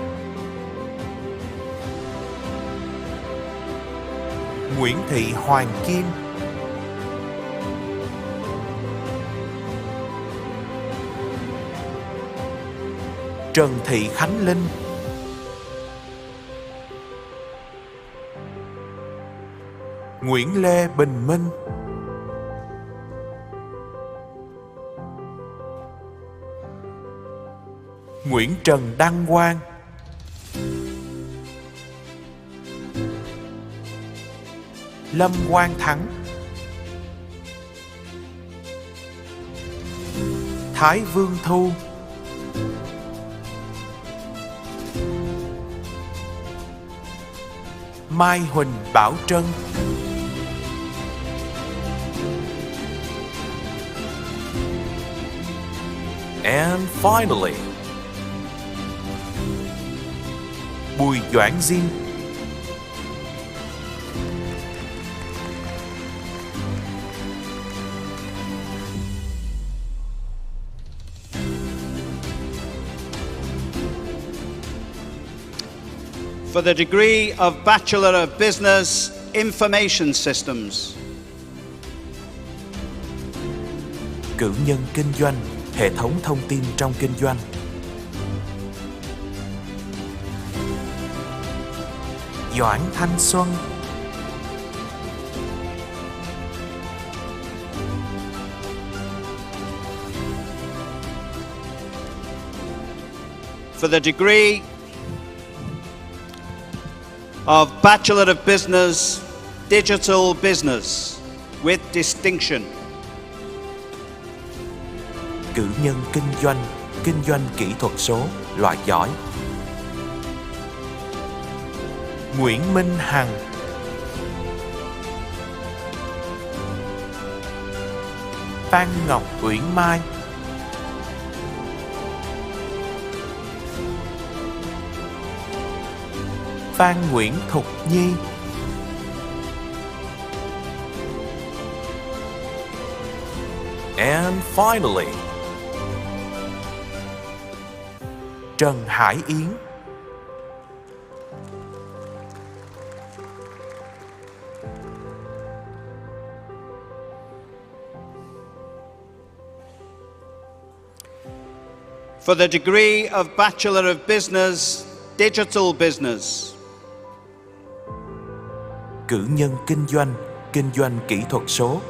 Nguyễn Thị Hoàng Kim. Trần Thị Khánh Linh. Nguyễn Lê Bình Minh. Nguyễn Trần Đăng Quang. Lâm Quang Thắng. Thái Vương Thu. Mai Huỳnh Bảo Trân. And finally, Bùi Doãn Diên. For the degree of Bachelor of Business Information Systems. Cử nhân kinh doanh, hệ thống thông tin trong kinh doanh. Doãn thanh xuân. For the degree of Bachelor of Business, Digital Business with distinction. Cử nhân kinh doanh kỹ thuật số, loại giỏi. Nguyễn Minh Hằng. Phan Ngọc Uyển Mai. Phan Nguyễn Thục Nhi. And finally, Trần Hải Yến. For the degree of Bachelor of Business, Digital Business. Cử nhân kinh doanh kỹ thuật số.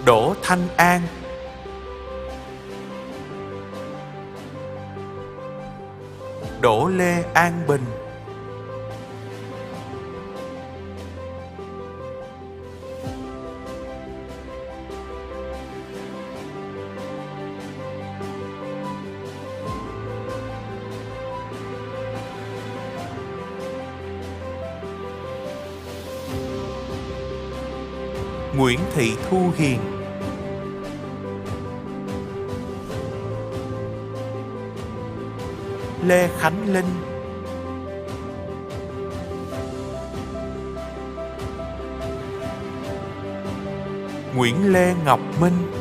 Đỗ Thanh An. Đỗ Lê An Bình. Nguyễn Thị Thu Hiền. Lê Khánh Linh. Nguyễn Lê Ngọc Minh.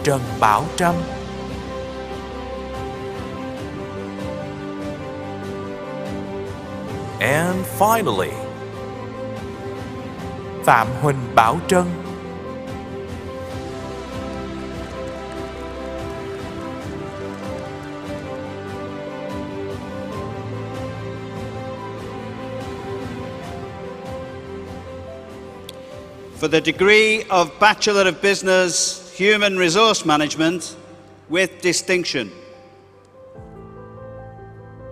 Trần Bảo Trâm. and finally, Phạm Huỳnh Bảo Trân. For the degree of Bachelor of Business, Human Resource Management with distinction.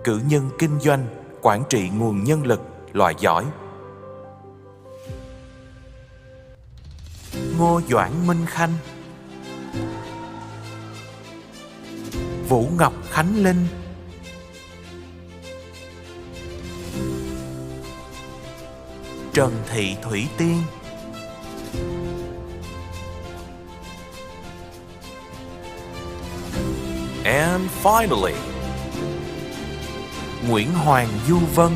Cử nhân kinh doanh, quản trị nguồn nhân lực, loại giỏi. Ngô Doãn Minh Khanh. Vũ Ngọc Khánh Linh. Trần Thị Thủy Tiên. and finally, Nguyễn Hoàng Du Vân.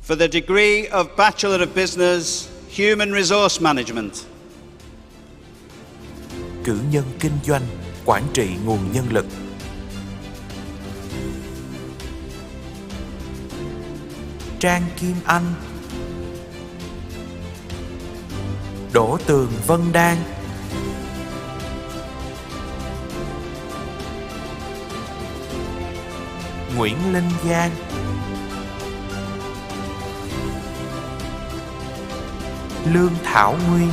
For the degree of Bachelor of Business, Human Resource Management. Cử nhân kinh doanh, quản trị nguồn nhân lực. Trang Kim Anh. Đỗ Tường Vân Đan. Nguyễn Linh Giang. Lương Thảo Nguyên.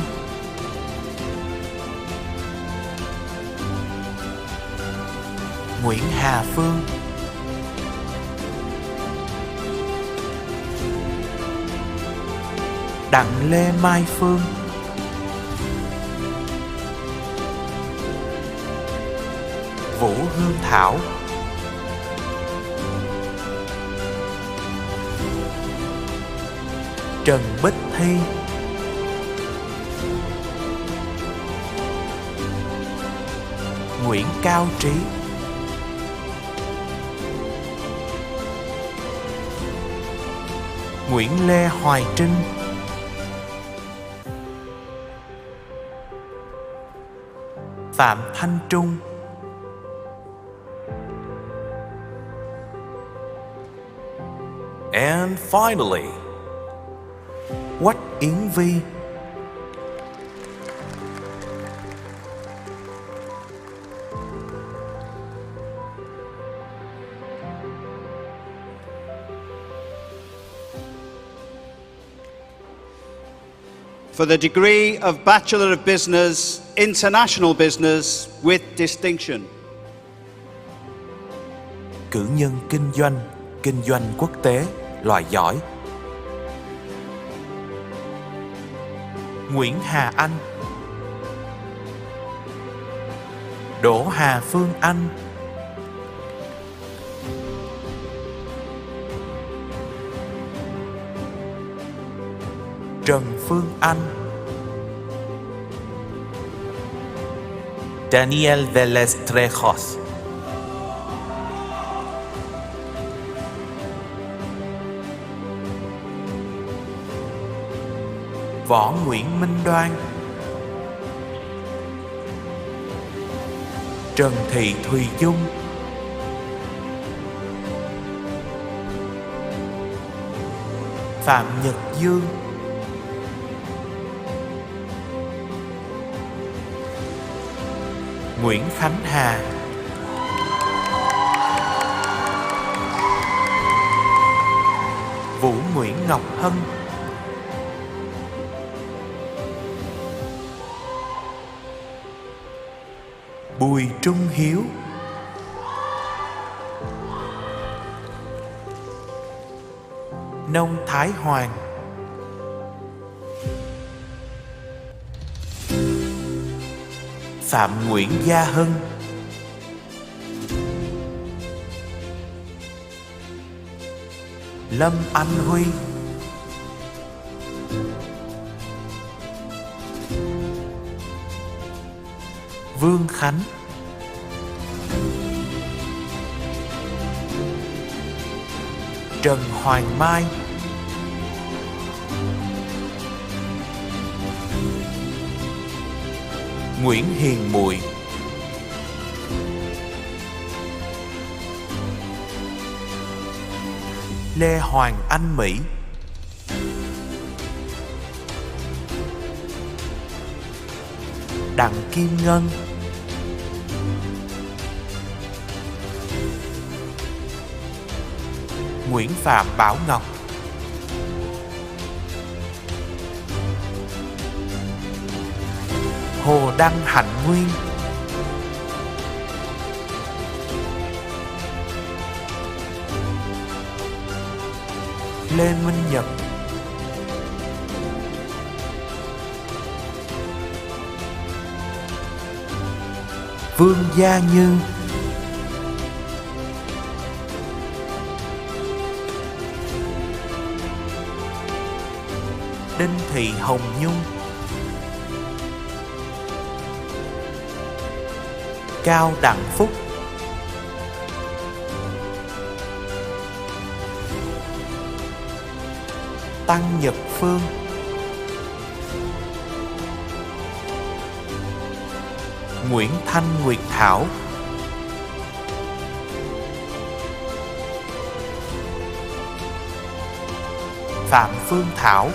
Nguyễn Hà Phương. Đặng Lê Mai Phương. Vũ Hương Thảo. Trần Bích Thi. Nguyễn Cao Trí. Nguyễn Lê Hoài Trinh. Phạm Thanh Trung. And finally, Quách Yến Vi. For the degree of Bachelor of Business, International Business with distinction. Cử nhân kinh doanh quốc tế, loại giỏi. Nguyễn Hà Anh, Đỗ Hà Phương Anh, Trần Phương Anh, Daniel Velez Trejos, Võ Nguyễn Minh Đoan, Trần Thị Thùy Dung, Phạm Nhật Dương, Nguyễn Khánh Hà, Vũ Nguyễn Ngọc Hân, Bùi Trung Hiếu, Nông Thái Hoàng, Phạm Nguyễn Gia Hân, Lâm Anh Huy, Vương Khánh, Trần Hoàng Mai, Nguyễn Hiền Muội, Lê Hoàng Anh Mỹ, Đặng Kim Ngân, Nguyễn Phạm Bảo Ngọc, Hồ Đăng Hạnh Nguyên, Lê Minh Nhật, Vương Gia Như, Đinh Thị Hồng Nhung, Cao Đặng Phúc, Tăng Nhật Phương, Nguyễn Thanh Nguyệt Thảo, Phạm Phương Thảo,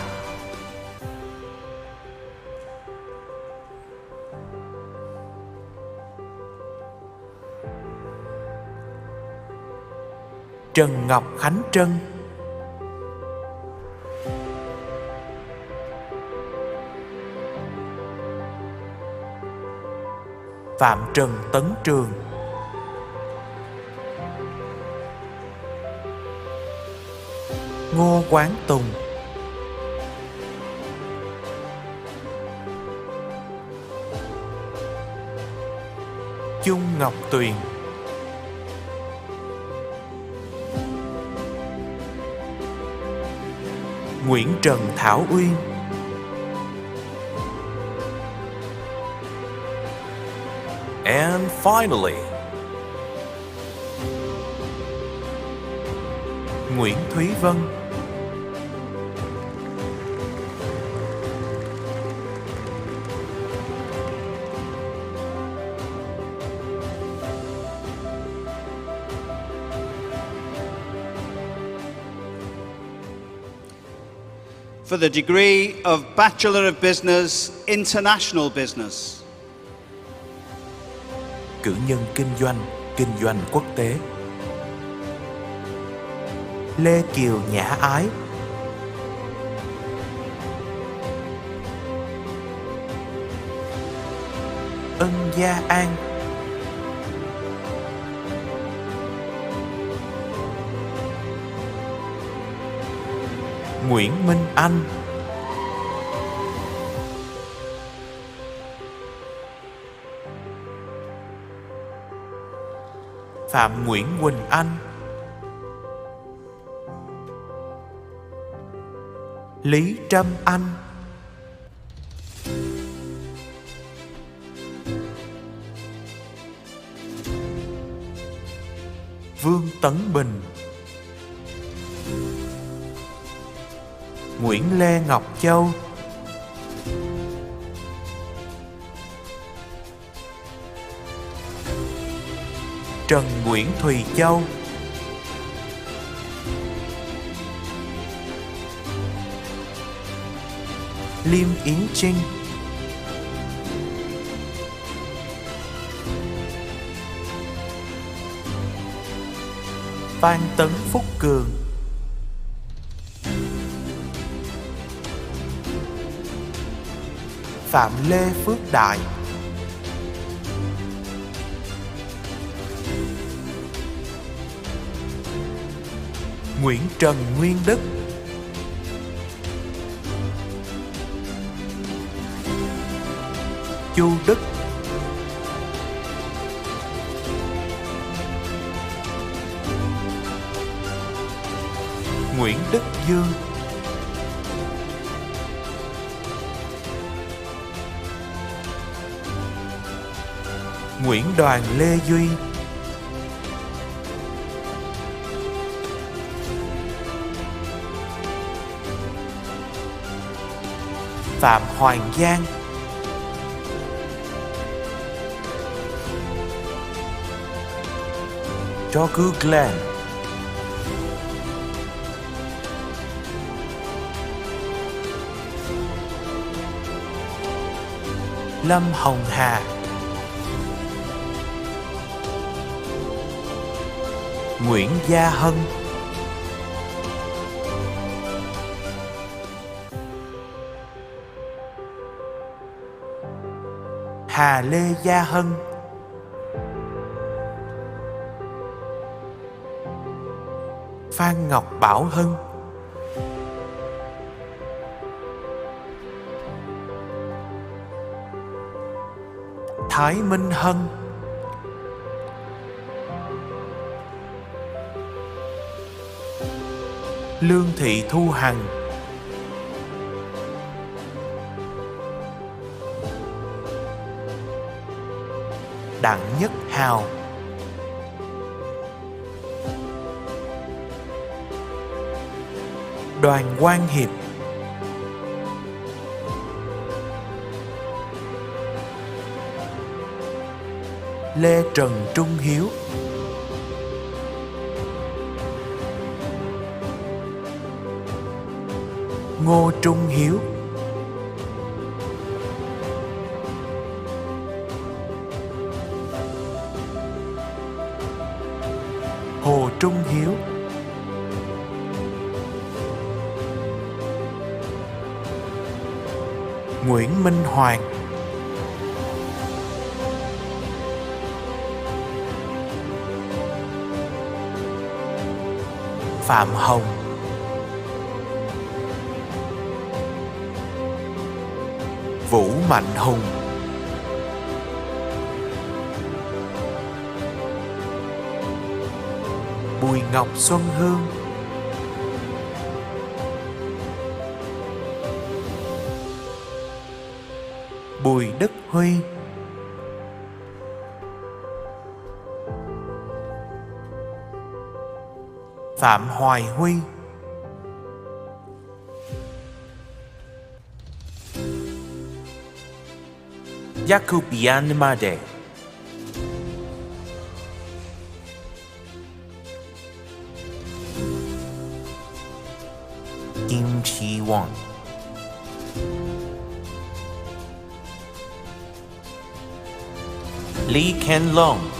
Trần Ngọc Khánh Trân, Phạm Trần Tấn Trường, Ngô Quán Tùng, Chung Ngọc Tuyền, Nguyễn Trần Thảo Uyên, And finally, Nguyễn Thúy Vân, for the degree of Bachelor of Business, International Business. Cử nhân kinh doanh quốc tế. Lê Kiều Nhã Ái. Ân Gia An. Nguyễn Minh Anh. Phạm Nguyễn Quỳnh Anh. Lý Trâm Anh. Vương Tấn Bình. Nguyễn Lê Ngọc Châu. Trần Nguyễn Thùy Châu. Liêm Yến Trinh. Phan Tấn Phúc Cường. Phạm Lê Phước Đại. Nguyễn Trần Nguyên Đức. Chu Đức. Nguyễn Đức Dương. Nguyễn Đoàn Lê Duy. Phạm Hoàng Giang. Dogu Glenn. Lâm Hồng Hà. Nguyễn Gia Hân. Hà Lê Gia Hân. Phan Ngọc Bảo Hân. Thái Minh Hân. Lương Thị Thu Hằng. Đặng Nhất Hào. Đoàn Quang Hiệp. Lê Trần Trung Hiếu. Ngô Trung Hiếu. Hồ Trung Hiếu. Nguyễn Minh Hoàng. Phạm Hồng. Vũ Mạnh Hùng. Bùi Ngọc Xuân Hương. Bùi Đức Huy. Phạm Hoài Huy. Yakubian Made. Kim Chi Won. Lý Ken Long,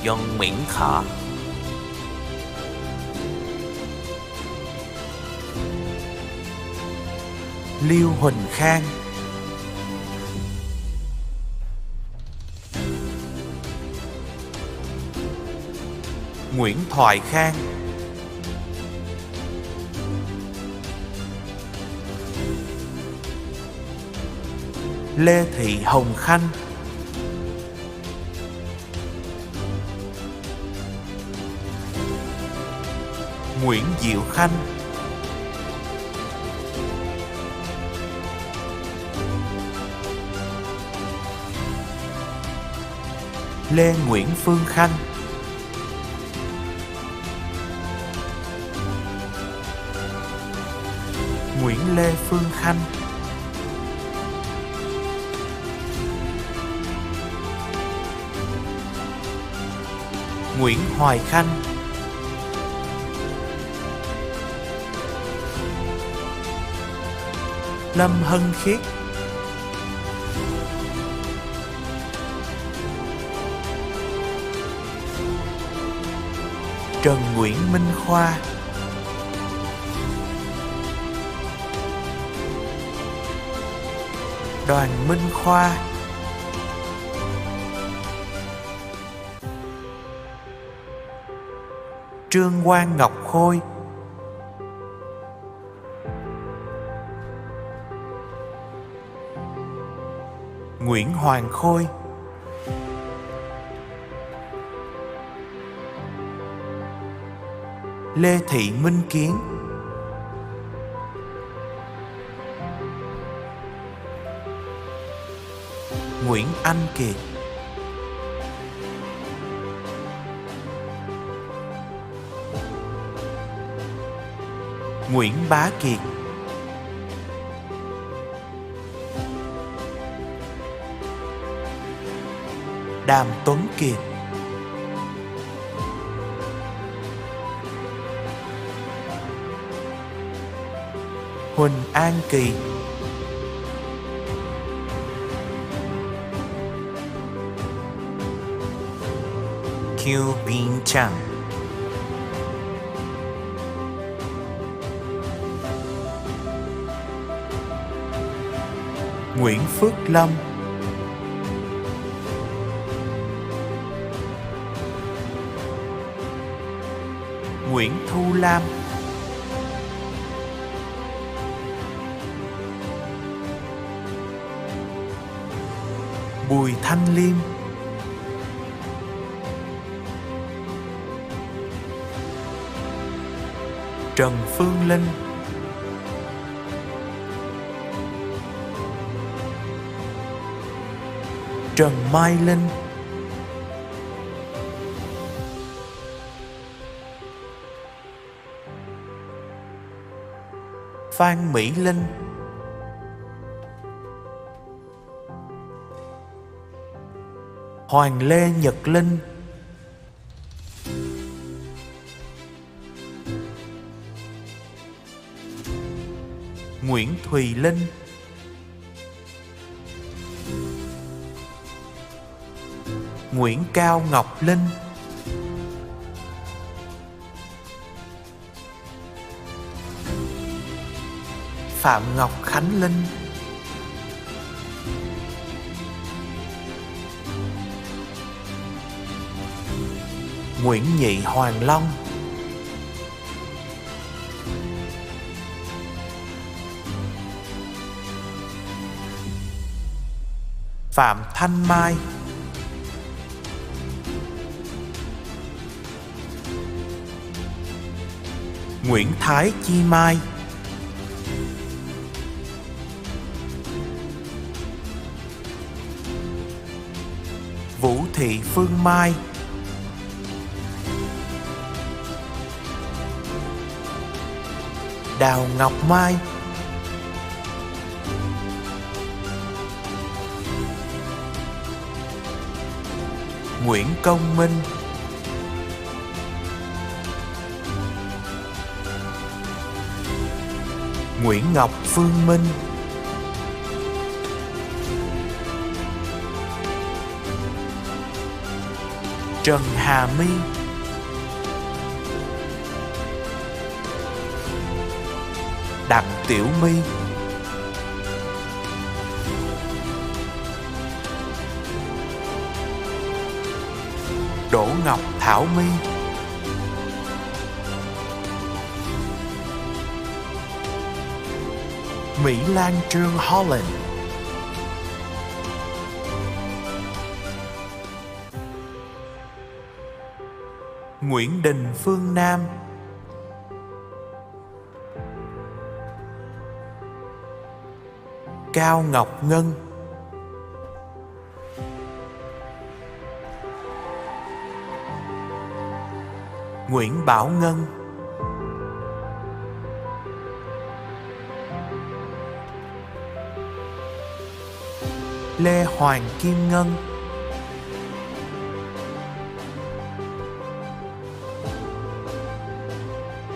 Dân Miễn Khả, Liêu Huỳnh Khang, Nguyễn Thoại Khang, Lê Thị Hồng Khanh, Nguyễn Diệu Khanh, Lê Nguyễn Phương Khanh, Nguyễn Lê Phương Khanh, Nguyễn Hoài Khanh, Lâm Hân Khiết, Trần Nguyễn Minh Khoa, Đoàn Minh Khoa, Trương Quang Ngọc Khôi, Nguyễn Hoàng Khôi, Lê Thị Minh Kiến, Nguyễn Anh Kiệt, Nguyễn Bá Kiệt, Đàm Tuấn Kiệt, Huỳnh An Kỳ, Kiêu Bin Chang, Nguyễn Phước Lâm, Nguyễn Thu Lam, Bùi Thanh Liêm, Trần Phương Linh, Trần Mai Linh, Phan Mỹ Linh, Hoàng Lê Nhật Linh, Nguyễn Thùy Linh, Nguyễn Cao Ngọc Linh, Phạm Ngọc Khánh Linh, Nguyễn Nhị Hoàng Long, Phạm Thanh Mai, Nguyễn Thái Chi Mai, Vũ Thị Phương Mai, Đào Ngọc Mai, Nguyễn Công Minh, Nguyễn Ngọc Phương Minh, Trần Hà My, Đặng Tiểu My, Đỗ Ngọc Thảo My, Mỹ Lan Trương Holland, Nguyễn Đình Phương Nam, Cao Ngọc Ngân, Nguyễn Bảo Ngân, Lê Hoàng Kim Ngân,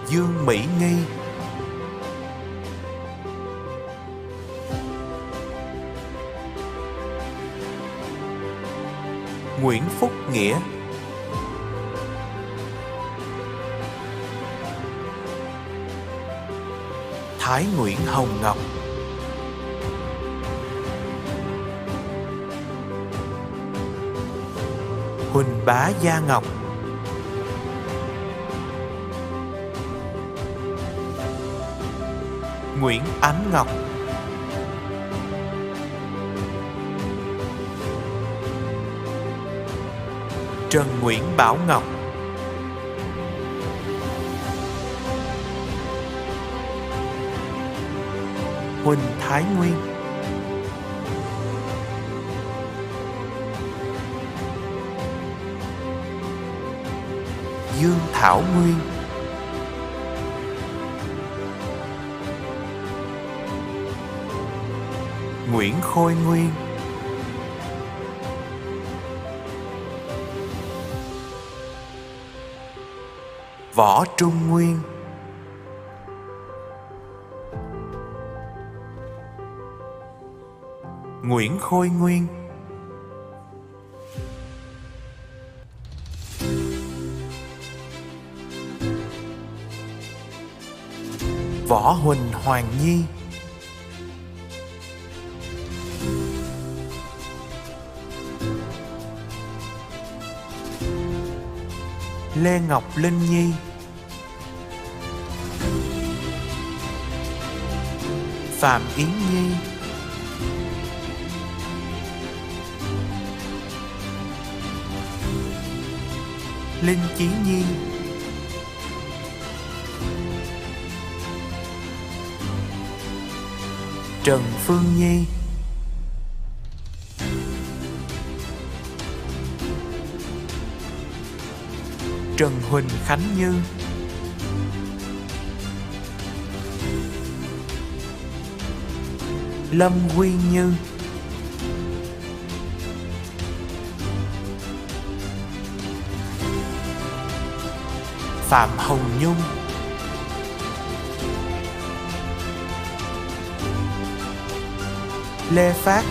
Dương Mỹ Nghi, Nguyễn Phúc Nghĩa, Thái Nguyễn Hồng Ngọc, Huỳnh Bá Gia Ngọc, Nguyễn Ánh Ngọc, Trần Nguyễn Bảo Ngọc, Huỳnh Thái Nguyên, Dương Thảo Nguyên, Nguyễn Khôi Nguyên, Võ Trung Nguyên, Nguyễn Khôi Nguyên, Võ Huỳnh Hoàng Nhi, Lê Ngọc Linh Nhi, Phạm Yến Nhi, Linh Chí Nhiên, Trần Phương Nhi, Trần Huỳnh Khánh Như, Lâm Quy Như, Phạm Hồng Nhung, Lê Phát,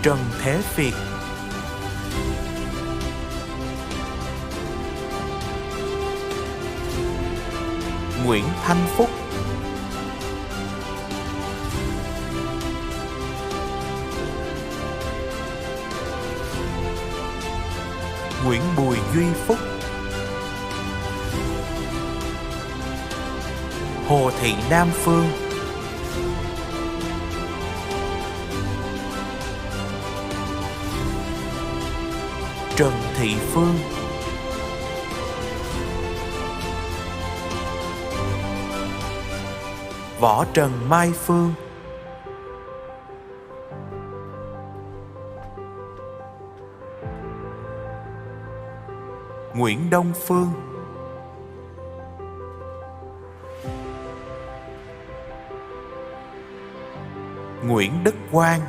Trần Thế Việt, Nguyễn Thanh Phúc, Nguyễn Bùi Duy Phúc, Hồ Thị Nam Phương, Trần Thị Phương, Võ Trần Mai Phương, Nguyễn Đông Phương, Nguyễn Đức Quang,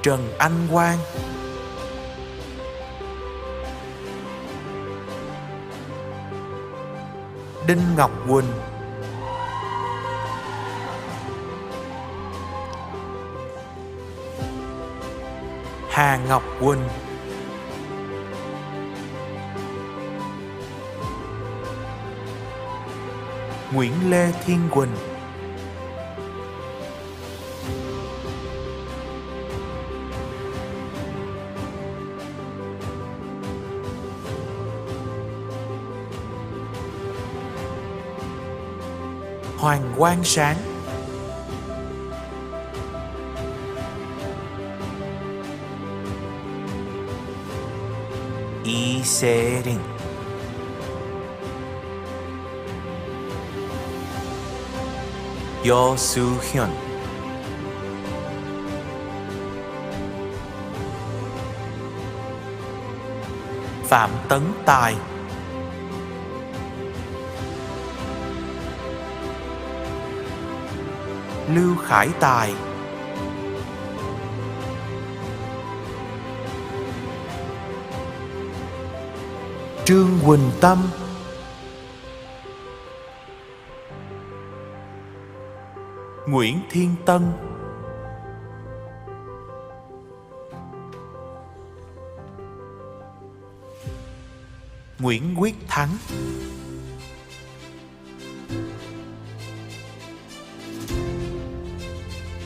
Trần Anh Quang, Đinh Ngọc Quỳnh, Hà Ngọc Quỳnh, Nguyễn Lê Thiên Quỳnh, Hoàng Quang Sáng, Iserin, Yosuhyun, Phạm Tấn Tài, Lưu Khải Tài, Trương Quỳnh Tâm, Nguyễn Thiên Tân, Nguyễn Quyết Thắng,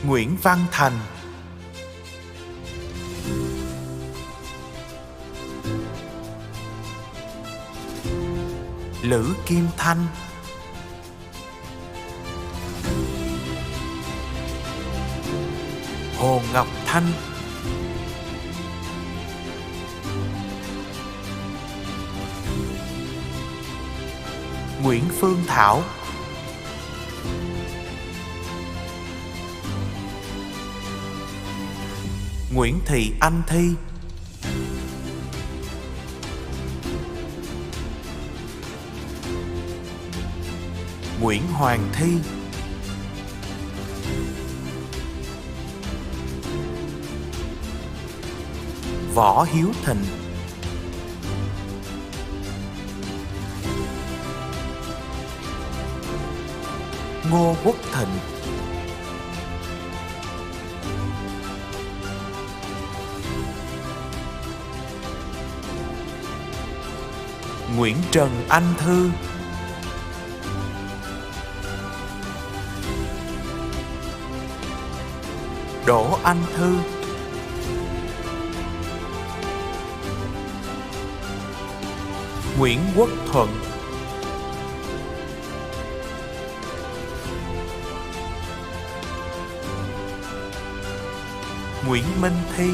Nguyễn Văn Thành, Lữ Kim Thanh, Hồ Ngọc Thanh, Nguyễn Phương Thảo, Nguyễn Thị Anh Thi, Nguyễn Hoàng Thi, Võ Hiếu Thịnh, Ngô Quốc Thịnh, Nguyễn Trần Anh Thư, Đỗ Anh Thư, Nguyễn Quốc Thuận, Nguyễn Minh Thi,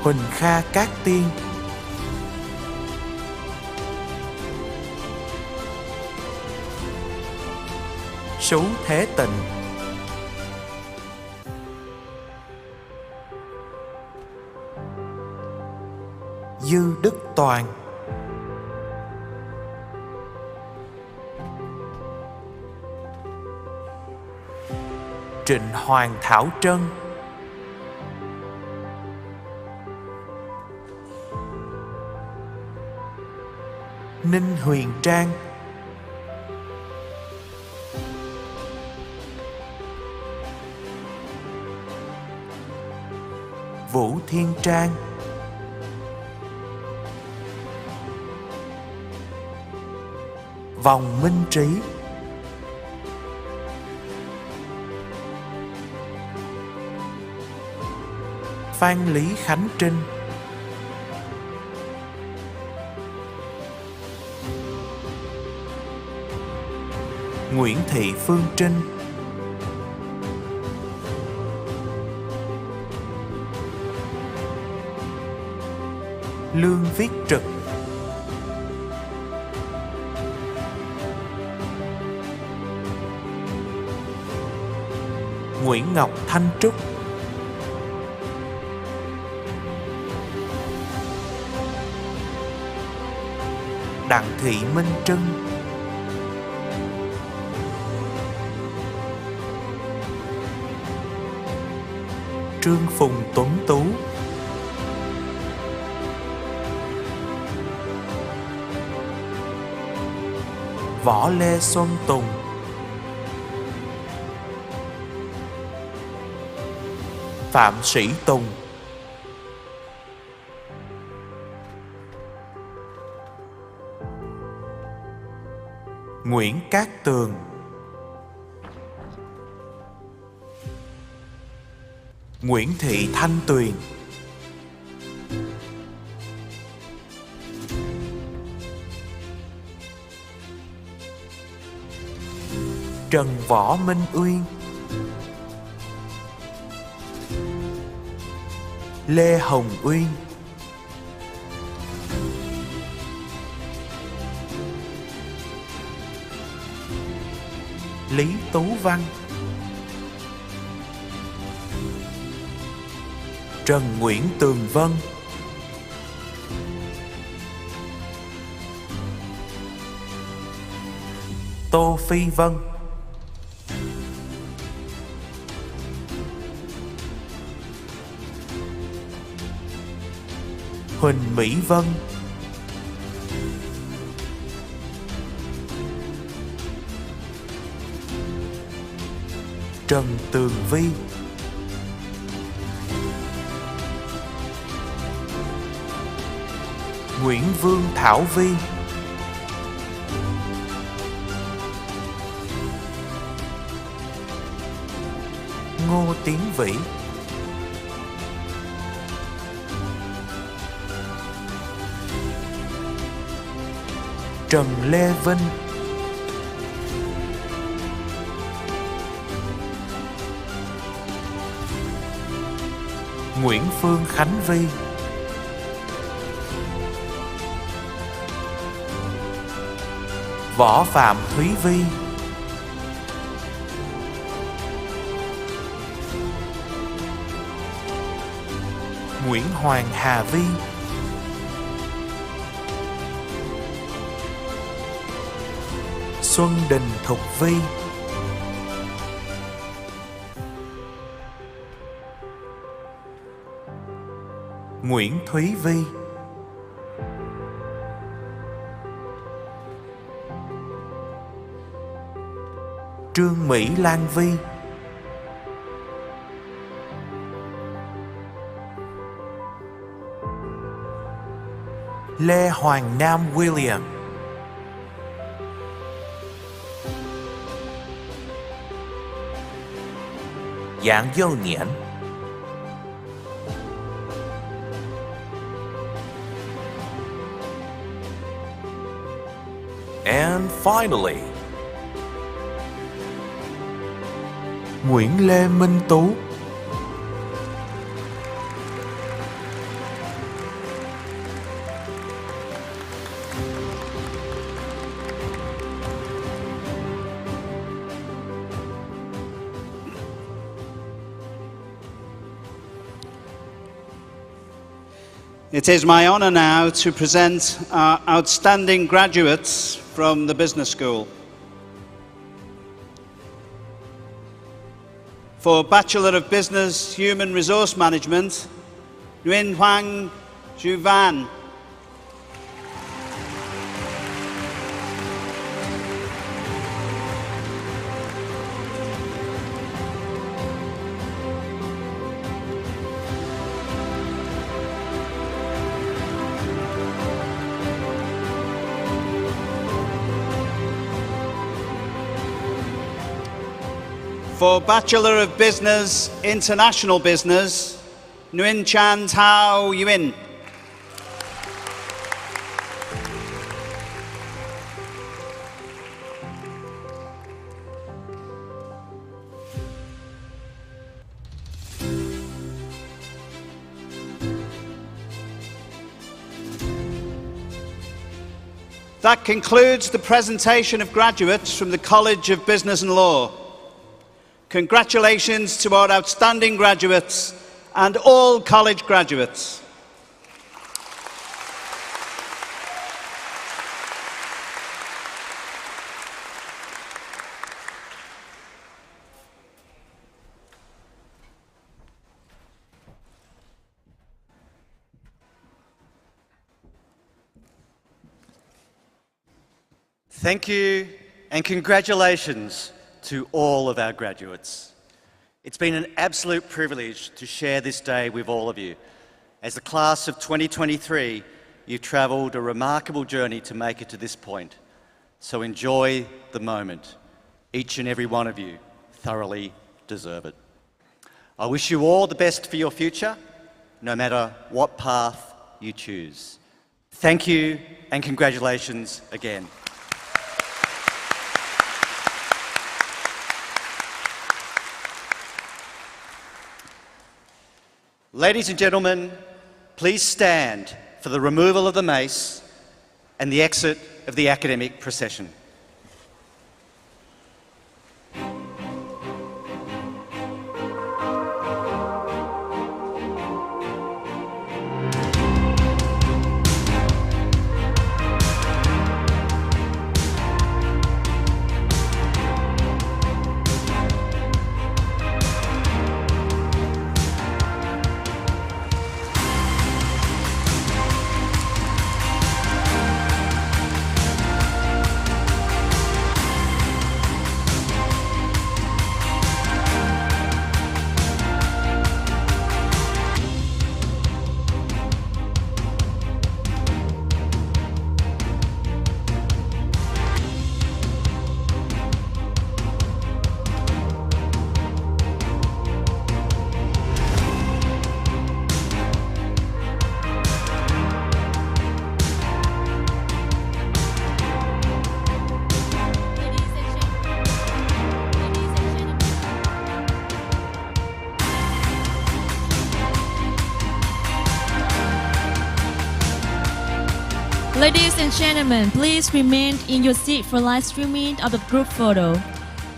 Huỳnh Kha Cát Tiên, Sú Thế Tịnh, Dư Đức Toàn, Trịnh Hoàng Thảo Trân, Ninh Huyền Trang, Vũ Thiên Trang, Vòng Minh Trí, Phan Lý Khánh Trinh, Nguyễn Thị Phương Trinh, Lương Viết Trực, Nguyễn Ngọc Thanh Trúc, Đặng Thị Minh Trân, Trương Phùng Tuấn Tú, Võ Lê Xuân Tùng, Phạm Sĩ Tùng, Nguyễn Cát Tường, Nguyễn Thị Thanh Tuyền, Trần Võ Minh Uyên, Lê Hồng Uyên, Lý Tú Văn, Trần Nguyễn Tường Vân, Tô Phi Vân, Huỳnh Mỹ Vân, Trần Tường Vi, Nguyễn Vương Thảo Vi, Ngô Tiến Vĩ, Trần Lê Vinh, Nguyễn Phương Khánh Vi, Võ Phạm Thúy Vi, Nguyễn Hoàng Hà Vi, Xuân Đình Thục Vi, Nguyễn Thúy Vi, Trương Mỹ Lan Vi, Lê Hoàng Nam William, Giảng Dâu Niễn, and finally, Nguyễn Lê Minh Tú, It is my honour now to present our outstanding graduates from the Business School. For Bachelor of Business Human Resource Management, Nguyen Hoang Ju Van. For Bachelor of Business International Business, Nguyen Chan Thao Yuin. That concludes the presentation of graduates from the College of Business and Law. Congratulations to our outstanding graduates and all college graduates. Thank you and congratulations to all of our graduates. It's been an absolute privilege to share this day with all of you. As the class of 2023, you've travelled a remarkable journey to make it to this point. So enjoy the moment. Each and every one of you thoroughly deserve it. I wish you all the best for your future, no matter what path you choose. Thank you and congratulations again. Ladies and gentlemen, please stand for the removal of the mace and the exit of the academic procession. Ladies and gentlemen, please remain in your seat for live streaming of the group photo.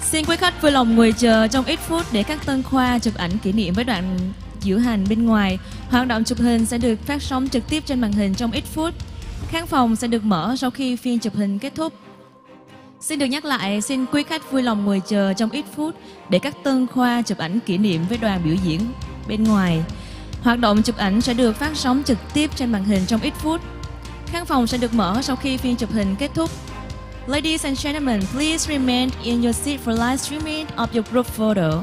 Xin quý khách vui lòng ngồi chờ trong ít phút để các tân khoa chụp ảnh kỷ niệm với đoạn diễu hành bên ngoài. Hoạt động chụp hình sẽ được phát sóng trực tiếp trên màn hình trong ít phút. Khán phòng sẽ được mở sau khi phiên chụp hình kết thúc. Xin được nhắc lại, xin quý khách vui lòng ngồi chờ trong ít phút để các tân khoa chụp ảnh kỷ niệm với đoàn biểu diễn bên ngoài. Hoạt động chụp ảnh sẽ được phát sóng trực tiếp trên màn hình trong ít phút. Khán phòng sẽ được mở sau khi phiên chụp hình kết thúc. Ladies and gentlemen, please remain in your seat for live streaming of your group photo.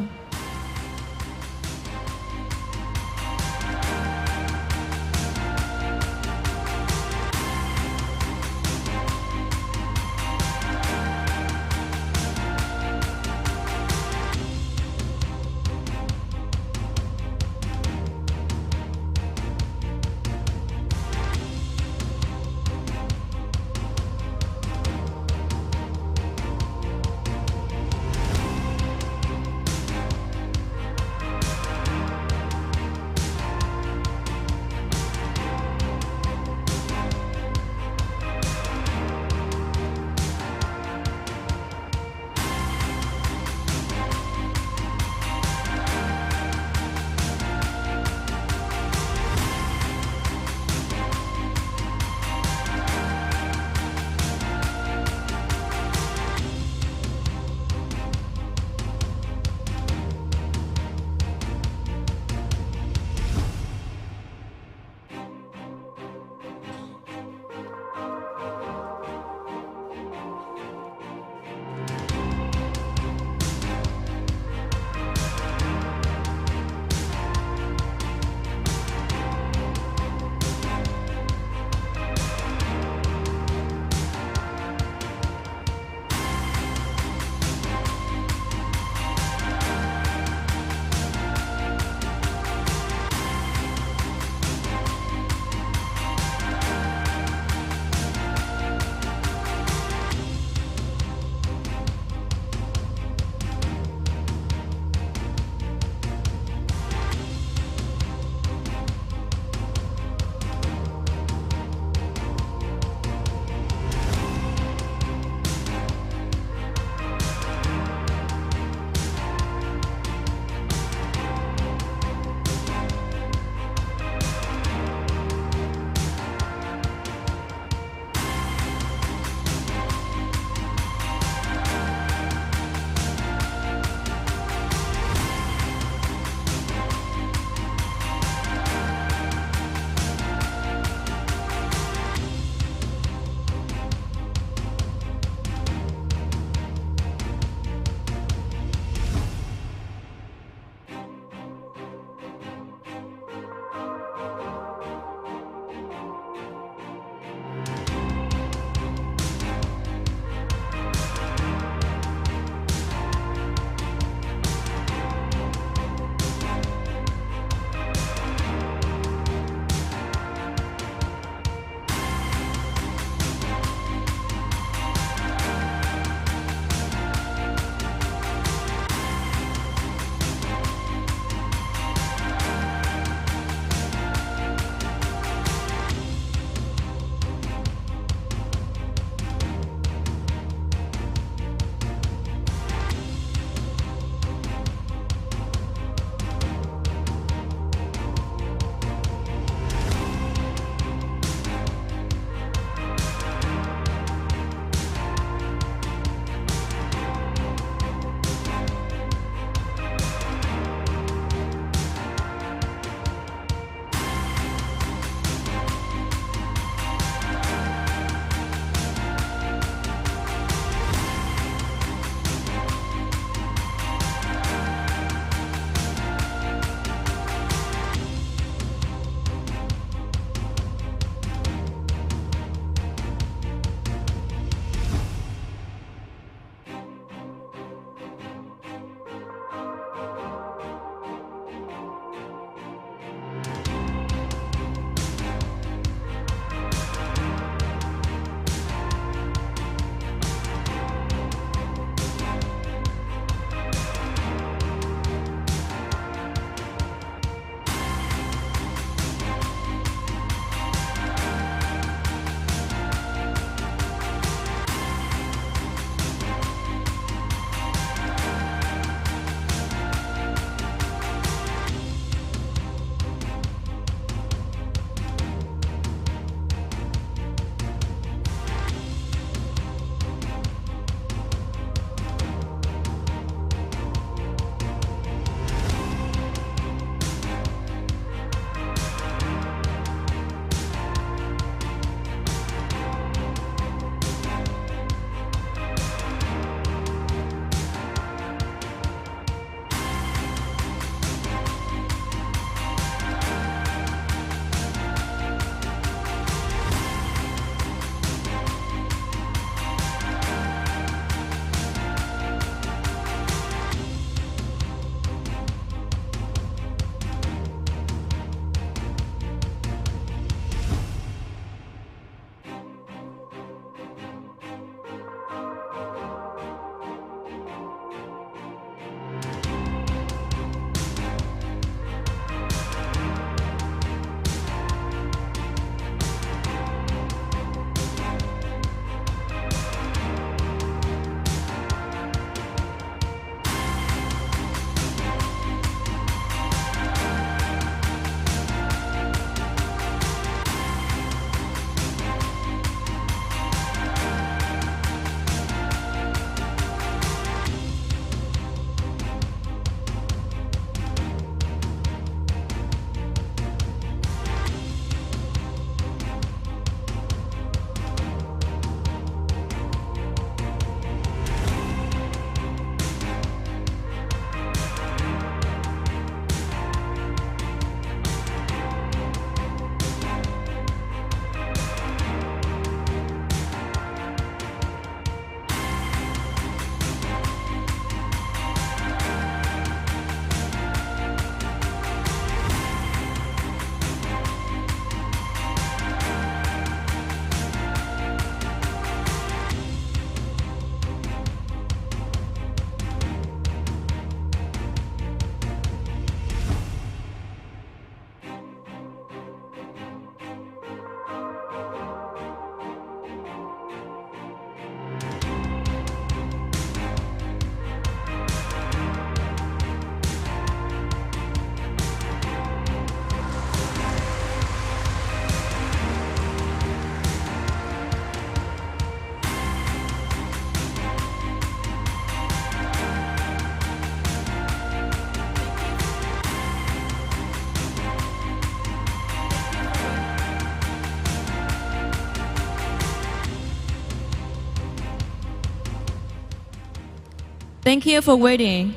Thank you for waiting.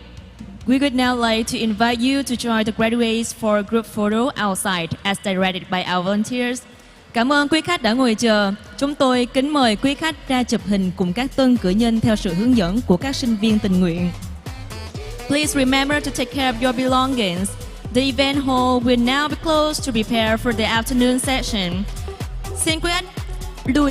We would now like to invite you to join the graduates for a group photo outside as directed by our volunteers. Cảm ơn quý khách đã ngồi chờ. Chúng tôi kính mời quý khách ra chụp hình cùng các tân cử nhân theo sự hướng dẫn của các sinh viên tình nguyện. Please remember to take care of your belongings. The event hall will now be closed to prepare for the afternoon session. Xin quý khách lưu